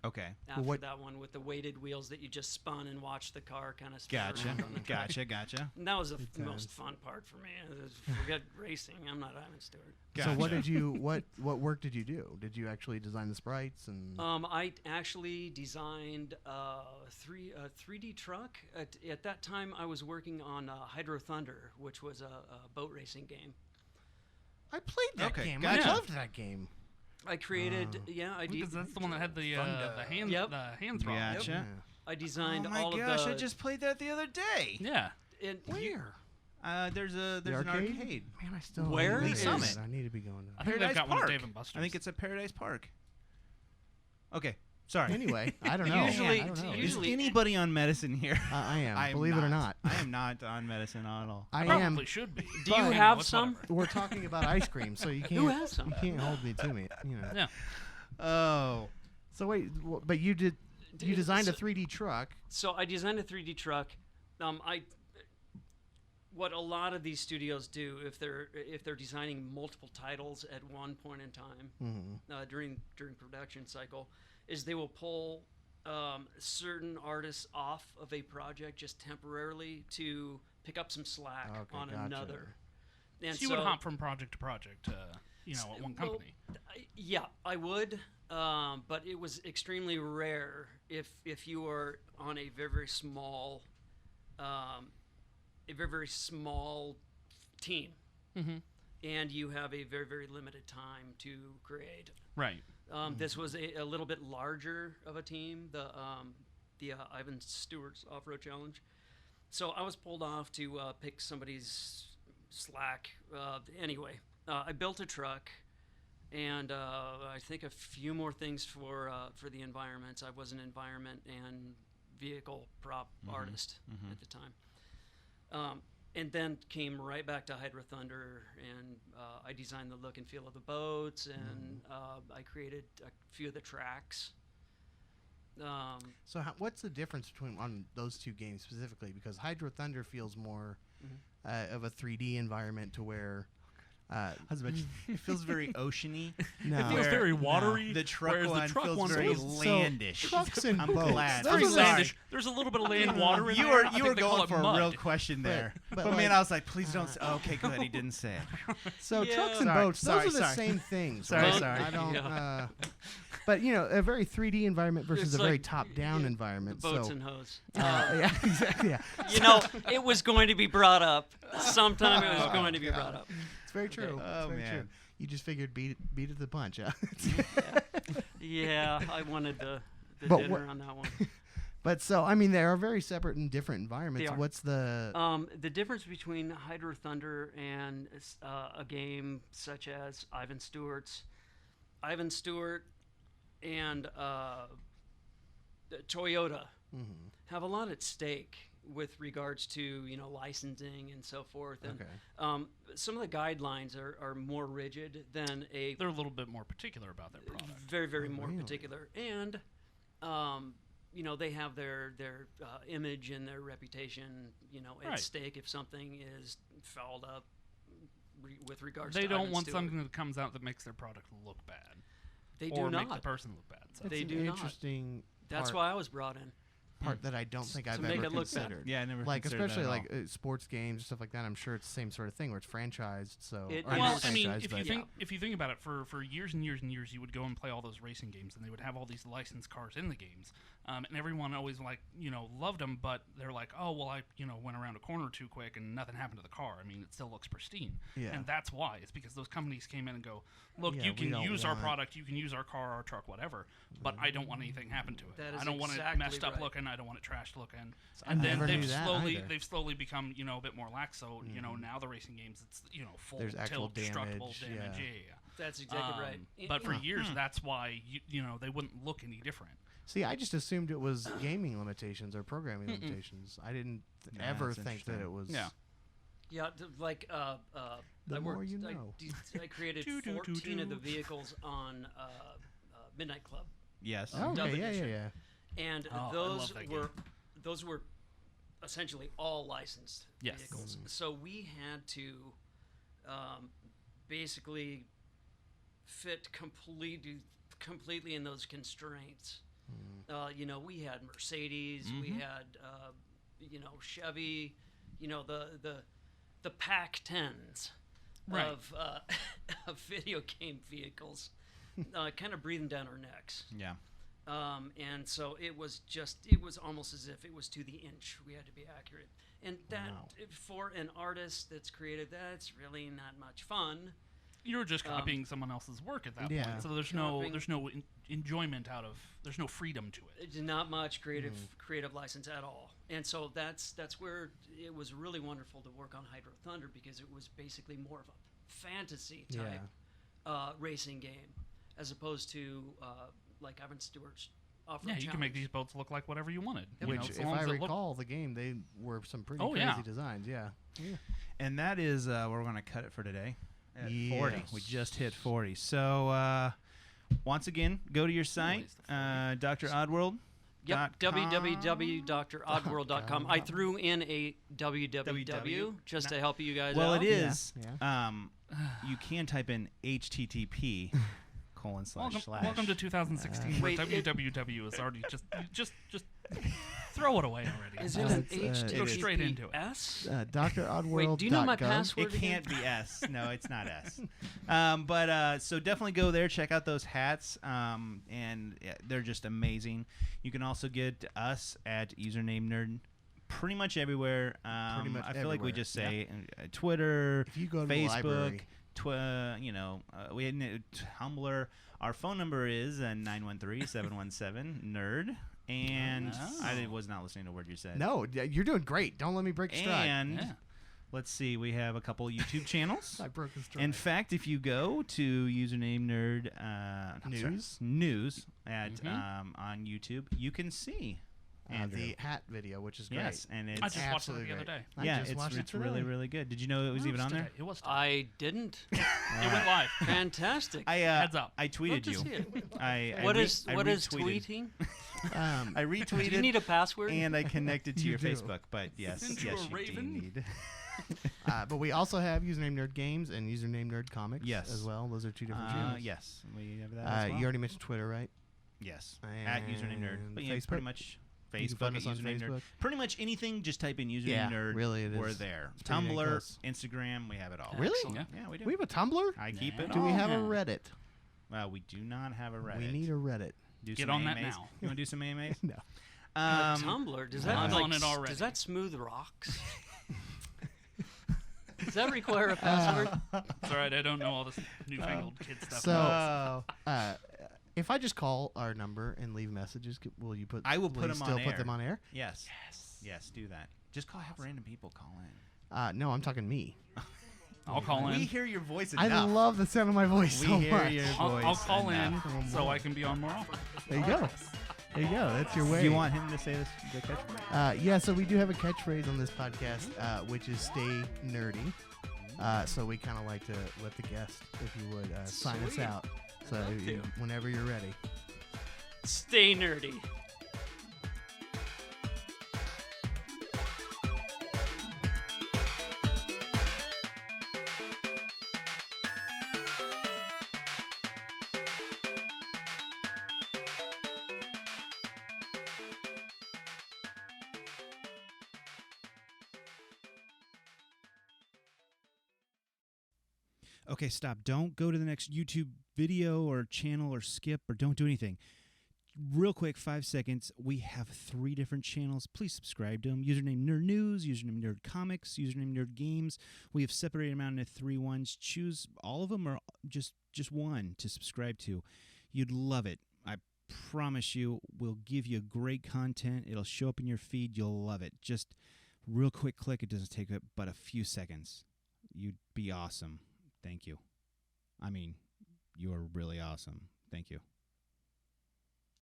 Speaker 2: Okay.
Speaker 3: what-
Speaker 5: That one with the weighted wheels that you just spun and watched the car kind of spin
Speaker 2: Gotcha.
Speaker 5: around on the track.
Speaker 2: Gotcha.
Speaker 5: And that was the
Speaker 3: Good
Speaker 5: most
Speaker 3: times.
Speaker 5: fun part for me. Forget racing. I'm not Ivan Stewart.
Speaker 3: So what
Speaker 2: Gotcha.
Speaker 3: did you what work did you do? Did you actually design the sprites and
Speaker 5: I actually designed a 3D truck. At that time, I was working on Hydro Thunder, which was a boat racing game.
Speaker 3: I played that
Speaker 2: Okay,
Speaker 3: game.
Speaker 2: gotcha.
Speaker 3: I loved that game.
Speaker 5: I created, I
Speaker 4: Because
Speaker 5: did.
Speaker 4: that's the one that had the hand
Speaker 5: Yep.
Speaker 4: the hand throttle.
Speaker 2: Gotcha.
Speaker 3: Yeah.
Speaker 5: I designed
Speaker 2: Oh my
Speaker 5: all
Speaker 2: gosh!
Speaker 5: of the.
Speaker 2: I just played that the other day.
Speaker 4: Yeah.
Speaker 3: Where?
Speaker 2: There's an
Speaker 3: arcade?
Speaker 2: arcade.
Speaker 3: Man, I still
Speaker 5: Where
Speaker 3: need
Speaker 2: is-
Speaker 3: to do
Speaker 2: Summit.
Speaker 3: that. I need to be going to
Speaker 4: I think
Speaker 2: Paradise
Speaker 4: they've got one
Speaker 2: Park.
Speaker 4: at Dave and Buster's.
Speaker 2: I think it's at Paradise Park. Okay, sorry.
Speaker 3: Anyway, I don't know.
Speaker 5: Usually-
Speaker 3: I don't know.
Speaker 2: Is
Speaker 5: usually-
Speaker 2: anybody on medicine here?
Speaker 3: I am.
Speaker 2: I am
Speaker 3: believe it or not.
Speaker 2: I am not on medicine at all.
Speaker 3: I
Speaker 4: Probably
Speaker 3: am.
Speaker 4: should be.
Speaker 5: Do
Speaker 3: But-
Speaker 5: you
Speaker 3: You know,
Speaker 5: have
Speaker 4: it's
Speaker 5: some?
Speaker 4: whatever.
Speaker 3: We're talking about ice cream, so you can't.
Speaker 5: Who has some?
Speaker 3: You can't hold me to me. You know.
Speaker 4: Yeah.
Speaker 2: Oh,
Speaker 3: So wait, but you did. You
Speaker 5: Dude,
Speaker 3: designed a
Speaker 5: so-
Speaker 3: 3D truck.
Speaker 5: So I designed a 3D truck. What a lot of these studios do, if they're designing multiple titles at one point in time during production cycle, is they will pull certain artists off of a project just temporarily to pick up some slack
Speaker 3: Okay,
Speaker 5: on
Speaker 3: gotcha.
Speaker 5: another. And
Speaker 4: So you would hop from project to project, at one
Speaker 5: well,
Speaker 4: company.
Speaker 5: Yeah, I would, but it was extremely rare if you were on a very small, team, and you have a very limited time to create.
Speaker 4: Right.
Speaker 5: This was a little bit larger of a team, the Ivan Stewart's Off-Road Challenge. So I was pulled off to pick somebody's slack. Anyway, I built a truck, and I think a few more things for the environments. I was an environment and vehicle prop artist at the time. And then came right back to Hydro Thunder, and I designed the look and feel of the boats, and I created a few of the tracks.
Speaker 3: So what's the difference between on those two games specifically? Because Hydro Thunder feels more of a 3D environment to where.
Speaker 2: it feels very oceany.
Speaker 3: No.
Speaker 4: It feels
Speaker 2: Where-
Speaker 4: very watery.
Speaker 2: The truck
Speaker 4: whereas
Speaker 2: one
Speaker 4: the truck
Speaker 2: feels
Speaker 4: one
Speaker 2: very
Speaker 4: feels-
Speaker 2: landish.
Speaker 3: trucks and
Speaker 2: I'm
Speaker 3: boats.
Speaker 2: glad.
Speaker 3: Those
Speaker 2: I'm
Speaker 3: are the
Speaker 2: sorry.
Speaker 4: Landish. There's a little bit of land water in
Speaker 2: You
Speaker 4: there.
Speaker 2: were
Speaker 4: I think
Speaker 2: you were
Speaker 4: they call
Speaker 2: going
Speaker 4: it
Speaker 2: for a
Speaker 4: mud.
Speaker 2: real question there,
Speaker 3: but
Speaker 2: but man,
Speaker 3: like-
Speaker 2: I was like, please don't. Okay, good. He didn't say it.
Speaker 3: So
Speaker 5: Yeah.
Speaker 3: trucks and
Speaker 2: Sorry,
Speaker 3: boats,
Speaker 2: sorry,
Speaker 3: those are the
Speaker 2: sorry.
Speaker 3: same things.
Speaker 2: Sorry,
Speaker 3: right?
Speaker 2: sorry.
Speaker 3: I don't.
Speaker 5: Yeah.
Speaker 3: But a very 3D environment versus
Speaker 5: It's
Speaker 3: a very
Speaker 5: like,
Speaker 3: top-down environment.
Speaker 5: Boats
Speaker 3: so,
Speaker 5: and hose.
Speaker 3: yeah, exactly. Yeah,
Speaker 5: It was going to be brought up. Sometime it was going to be brought up.
Speaker 3: it's very true.
Speaker 2: Oh,
Speaker 3: it's very
Speaker 2: man.
Speaker 3: true. You just figured beat it to the punch. Yeah.
Speaker 5: Yeah, I wanted the
Speaker 3: But
Speaker 5: dinner
Speaker 3: what-
Speaker 5: on that one.
Speaker 3: But so they are very separate and different environments.
Speaker 5: They are.
Speaker 3: What's the?
Speaker 5: The difference between Hydro Thunder and a game such as Ivan Stewart's, Ivan Stewart and Toyota have a lot at stake with regards to licensing and so forth. And
Speaker 3: Okay.
Speaker 5: some of the guidelines are more rigid than a
Speaker 4: They're a little bit more particular about their product.
Speaker 5: very more
Speaker 3: really?
Speaker 5: particular, and they have their image and their reputation at
Speaker 4: Right.
Speaker 5: stake if something is fouled up with regards
Speaker 4: They
Speaker 5: to
Speaker 4: don't
Speaker 5: Ivan
Speaker 4: want
Speaker 5: Stewart.
Speaker 4: something that comes out that makes their product look bad.
Speaker 5: They
Speaker 4: or
Speaker 5: do
Speaker 4: make the
Speaker 5: not.
Speaker 4: person look bad. So.
Speaker 3: That's
Speaker 5: They
Speaker 3: an
Speaker 5: do not.
Speaker 3: interesting.
Speaker 5: That's
Speaker 3: part,
Speaker 5: why I was brought in.
Speaker 3: part that I don't think I've
Speaker 5: make
Speaker 3: ever
Speaker 5: it look bad.
Speaker 3: considered.
Speaker 2: Yeah, I never.
Speaker 3: Like
Speaker 2: considered
Speaker 3: especially
Speaker 2: that at
Speaker 3: like
Speaker 2: all.
Speaker 3: sports games and stuff like that. I'm sure it's the same sort of thing where it's franchised. So
Speaker 5: It-
Speaker 3: or
Speaker 5: Well,
Speaker 3: not
Speaker 4: Well, I mean,
Speaker 3: franchised,
Speaker 4: if
Speaker 3: but-
Speaker 4: you think about it, for years and years and years, you would go and play all those racing games, and they would have all these licensed cars in the games, and everyone always loved them, but they're like, oh well, I went around a corner too quick and nothing happened to the car. I mean, it still looks pristine,
Speaker 3: Yeah.
Speaker 4: and that's why. It's because those companies came in and go, look,
Speaker 3: Yeah,
Speaker 4: you
Speaker 3: we
Speaker 4: can
Speaker 3: don't
Speaker 4: use our
Speaker 3: want-
Speaker 4: product, you can use our car, our truck, whatever, but I don't want anything happen to it.
Speaker 5: That is
Speaker 4: I don't want it
Speaker 5: exactly
Speaker 4: messed up
Speaker 5: right.
Speaker 4: looking. I don't want it trashed looking.
Speaker 3: I
Speaker 4: And then
Speaker 3: never knew
Speaker 4: they've
Speaker 3: that
Speaker 4: slowly
Speaker 3: either.
Speaker 4: they've slowly become a bit more lax. So now the racing games, it's full
Speaker 3: There's actual
Speaker 4: tilt, destructible
Speaker 3: damage,
Speaker 4: damage.
Speaker 3: yeah.
Speaker 4: Yeah.
Speaker 5: That's exactly right.
Speaker 4: But for years, that's why they wouldn't look any different.
Speaker 3: See, I just assumed it was gaming limitations or programming limitations. I didn't
Speaker 2: Yeah,
Speaker 3: ever
Speaker 2: that's
Speaker 3: think that
Speaker 2: interesting.
Speaker 3: it was.
Speaker 4: Yeah.
Speaker 5: Yeah, like
Speaker 3: The
Speaker 5: I
Speaker 3: more
Speaker 5: worked,
Speaker 3: you
Speaker 5: I,
Speaker 3: know.
Speaker 5: I created
Speaker 4: Do, do, do,
Speaker 5: 14 of the
Speaker 4: do.
Speaker 5: vehicles on Midnight Club,
Speaker 2: Yes.
Speaker 3: Oh,
Speaker 5: Dub
Speaker 3: okay, yeah,
Speaker 5: edition.
Speaker 3: yeah.
Speaker 5: and
Speaker 4: Oh, I
Speaker 5: those
Speaker 4: love that
Speaker 5: were
Speaker 4: game.
Speaker 5: those were essentially all licensed
Speaker 4: Yes.
Speaker 5: vehicles. So we had to basically fit completely in those constraints. You know, we had Mercedes, we had Chevy, you know, the Pac 10s
Speaker 4: Right.
Speaker 5: of video game vehicles, kind of breathing down our necks.
Speaker 2: Yeah.
Speaker 5: And so it was almost as if it was to the inch. We had to be accurate. And that,
Speaker 3: Wow.
Speaker 5: for an artist that's created that, it's really not much fun.
Speaker 4: You're just copying someone else's work at that
Speaker 3: Yeah.
Speaker 4: point. So there's no enjoyment out of. There's no freedom to it.
Speaker 5: It's not much creative license at all. And so that's where it was really wonderful to work on Hydro Thunder, because it was basically more of a fantasy type racing game, as opposed to like Ivan Stewart's Off-Road
Speaker 4: Yeah, you can make
Speaker 5: Challenge.
Speaker 4: these boats look like whatever you wanted. You
Speaker 3: Which,
Speaker 4: know, so
Speaker 3: if
Speaker 4: long
Speaker 3: I
Speaker 4: as it looked-
Speaker 3: recall the game, they were some pretty
Speaker 4: Oh,
Speaker 3: crazy
Speaker 4: yeah.
Speaker 3: designs. Yeah.
Speaker 2: And that is where we're going to cut it for today. At 40.
Speaker 3: Yes.
Speaker 2: We just hit 40. So, once again, go to your site,
Speaker 4: Always the 40.
Speaker 2: Dr. Oddworld.
Speaker 5: Yep, www.droddworld.com. I threw in a www just to help you guys
Speaker 2: Well,
Speaker 5: out.
Speaker 2: it is.
Speaker 3: Yeah.
Speaker 2: You can type in http :
Speaker 4: Welcome to 2016, where
Speaker 5: Wait,
Speaker 4: www is already just throw it away already.
Speaker 5: Is it
Speaker 3: Uh,
Speaker 5: an
Speaker 3: it's,
Speaker 4: Go straight into it.
Speaker 5: HTTPS?
Speaker 3: Dr. Oddworld.
Speaker 5: Wait, do you know my password?
Speaker 2: It can't be S. No, it's not S. So definitely go there, check out those hats, and they're just amazing. You can also get us at username nerd pretty much everywhere.
Speaker 3: Pretty much
Speaker 2: I feel like we
Speaker 3: everywhere,
Speaker 2: just say Twitter,
Speaker 3: If you go to the
Speaker 2: Facebook,
Speaker 3: library.
Speaker 2: we had Tumblr. Our phone number is 913-717-NERD. And I was not listening to a word you said.
Speaker 3: No, you're doing great. Don't let me break your stride.
Speaker 2: And
Speaker 4: Yeah.
Speaker 2: let's see, we have a couple YouTube channels.
Speaker 3: I broke the stride.
Speaker 2: In fact, if you go to username nerd news at on YouTube, you can see Andrew.
Speaker 3: the hat video, which is great.
Speaker 2: Yes, and it's
Speaker 4: I just watched it
Speaker 3: absolutely
Speaker 4: the other
Speaker 3: great.
Speaker 4: day.
Speaker 3: I
Speaker 2: yeah,
Speaker 3: just watched
Speaker 2: it's
Speaker 3: it
Speaker 2: really
Speaker 3: today.
Speaker 2: really good. Did you know it was even on there?
Speaker 4: It was today.
Speaker 5: I didn't.
Speaker 4: It went live.
Speaker 5: Fantastic.
Speaker 2: I
Speaker 4: Heads up.
Speaker 2: I
Speaker 5: Love
Speaker 2: tweeted
Speaker 5: to
Speaker 2: you.
Speaker 5: see it.
Speaker 2: I
Speaker 5: What
Speaker 2: re-
Speaker 5: is
Speaker 2: I
Speaker 5: what is
Speaker 2: retweeted.
Speaker 5: tweeting?
Speaker 2: I
Speaker 5: Do you
Speaker 2: retweeted
Speaker 5: need a password?
Speaker 2: and I connected to
Speaker 3: You
Speaker 2: your
Speaker 3: do.
Speaker 2: Facebook. But yes,
Speaker 4: Isn't
Speaker 2: yes,
Speaker 4: you a
Speaker 2: you do
Speaker 4: raven?
Speaker 2: need.
Speaker 3: But we also have username nerd games and username nerd comics.
Speaker 2: Yes.
Speaker 3: as well. Those are two different channels.
Speaker 2: Yes, we have that. As well.
Speaker 3: You already mentioned Twitter, right?
Speaker 2: Yes, at username nerd.
Speaker 3: And
Speaker 2: But yeah,
Speaker 3: Facebook?
Speaker 2: pretty much
Speaker 3: You can
Speaker 2: Facebook
Speaker 3: find
Speaker 2: at
Speaker 3: us on
Speaker 2: username nerd.
Speaker 3: Facebook.
Speaker 2: Pretty much anything, just type in username
Speaker 3: Yeah,
Speaker 2: nerd.
Speaker 3: really it
Speaker 2: We're
Speaker 3: is.
Speaker 2: there.
Speaker 3: It's pretty dang
Speaker 2: Tumblr,
Speaker 3: close.
Speaker 2: Instagram, we have it all.
Speaker 3: Really?
Speaker 4: Excellent.
Speaker 2: Yeah, we do.
Speaker 3: We have a Tumblr?
Speaker 2: I keep it.
Speaker 3: Do we
Speaker 2: all.
Speaker 3: have a
Speaker 4: yeah.
Speaker 3: Reddit?
Speaker 2: Well, we do not have a Reddit.
Speaker 3: We need a Reddit.
Speaker 2: do
Speaker 4: Get
Speaker 2: some
Speaker 4: on that
Speaker 2: AMAs.
Speaker 4: now.
Speaker 2: You want to do some AMAs?
Speaker 3: No.
Speaker 5: Tumblr. Does that
Speaker 4: I'm
Speaker 5: like,
Speaker 4: on it already.
Speaker 5: Does that smooth rocks? Does that require a password?
Speaker 4: It's all right. I don't know all this newfangled kid stuff.
Speaker 3: So, if I just call our number and leave messages, will you put?
Speaker 2: I will
Speaker 3: will
Speaker 2: put
Speaker 3: you
Speaker 2: them
Speaker 3: still
Speaker 2: on
Speaker 3: put
Speaker 2: air.
Speaker 3: them on air?
Speaker 2: Yes. Yes, do that. Just have random people call in.
Speaker 3: No, I'm talking me.
Speaker 4: I'll call in.
Speaker 2: We hear your voice
Speaker 3: I
Speaker 2: enough.
Speaker 3: love the sound of my voice
Speaker 2: we
Speaker 3: so
Speaker 2: hear
Speaker 3: much.
Speaker 2: your voice
Speaker 4: I'll call
Speaker 2: enough.
Speaker 4: in so I can be on more often.
Speaker 3: There you go. There you go. That's your way.
Speaker 2: Do you want him to say this? The catchphrase?
Speaker 3: Yeah, so we do have a catchphrase on this podcast, which is "Stay nerdy." So we kind of like to let the guest, if you would, sign us
Speaker 5: Sweet.
Speaker 3: out. So
Speaker 5: Love to.
Speaker 3: whenever you're ready.
Speaker 5: Stay nerdy.
Speaker 2: Okay, stop. Don't go to the next YouTube video or channel or skip or don't do anything. Real quick, 5 seconds. We have 3 different channels. Please subscribe to them. Username Nerd News, username Nerd Comics, username Nerd Games. We have separated them out into 3 ones. Choose all of them or just one to subscribe to. You'd love it. I promise you, we'll give you great content. It'll show up in your feed. You'll love it. Just real quick click. It doesn't take but a few seconds. You'd be awesome. Thank you. I mean, you are really awesome. Thank you.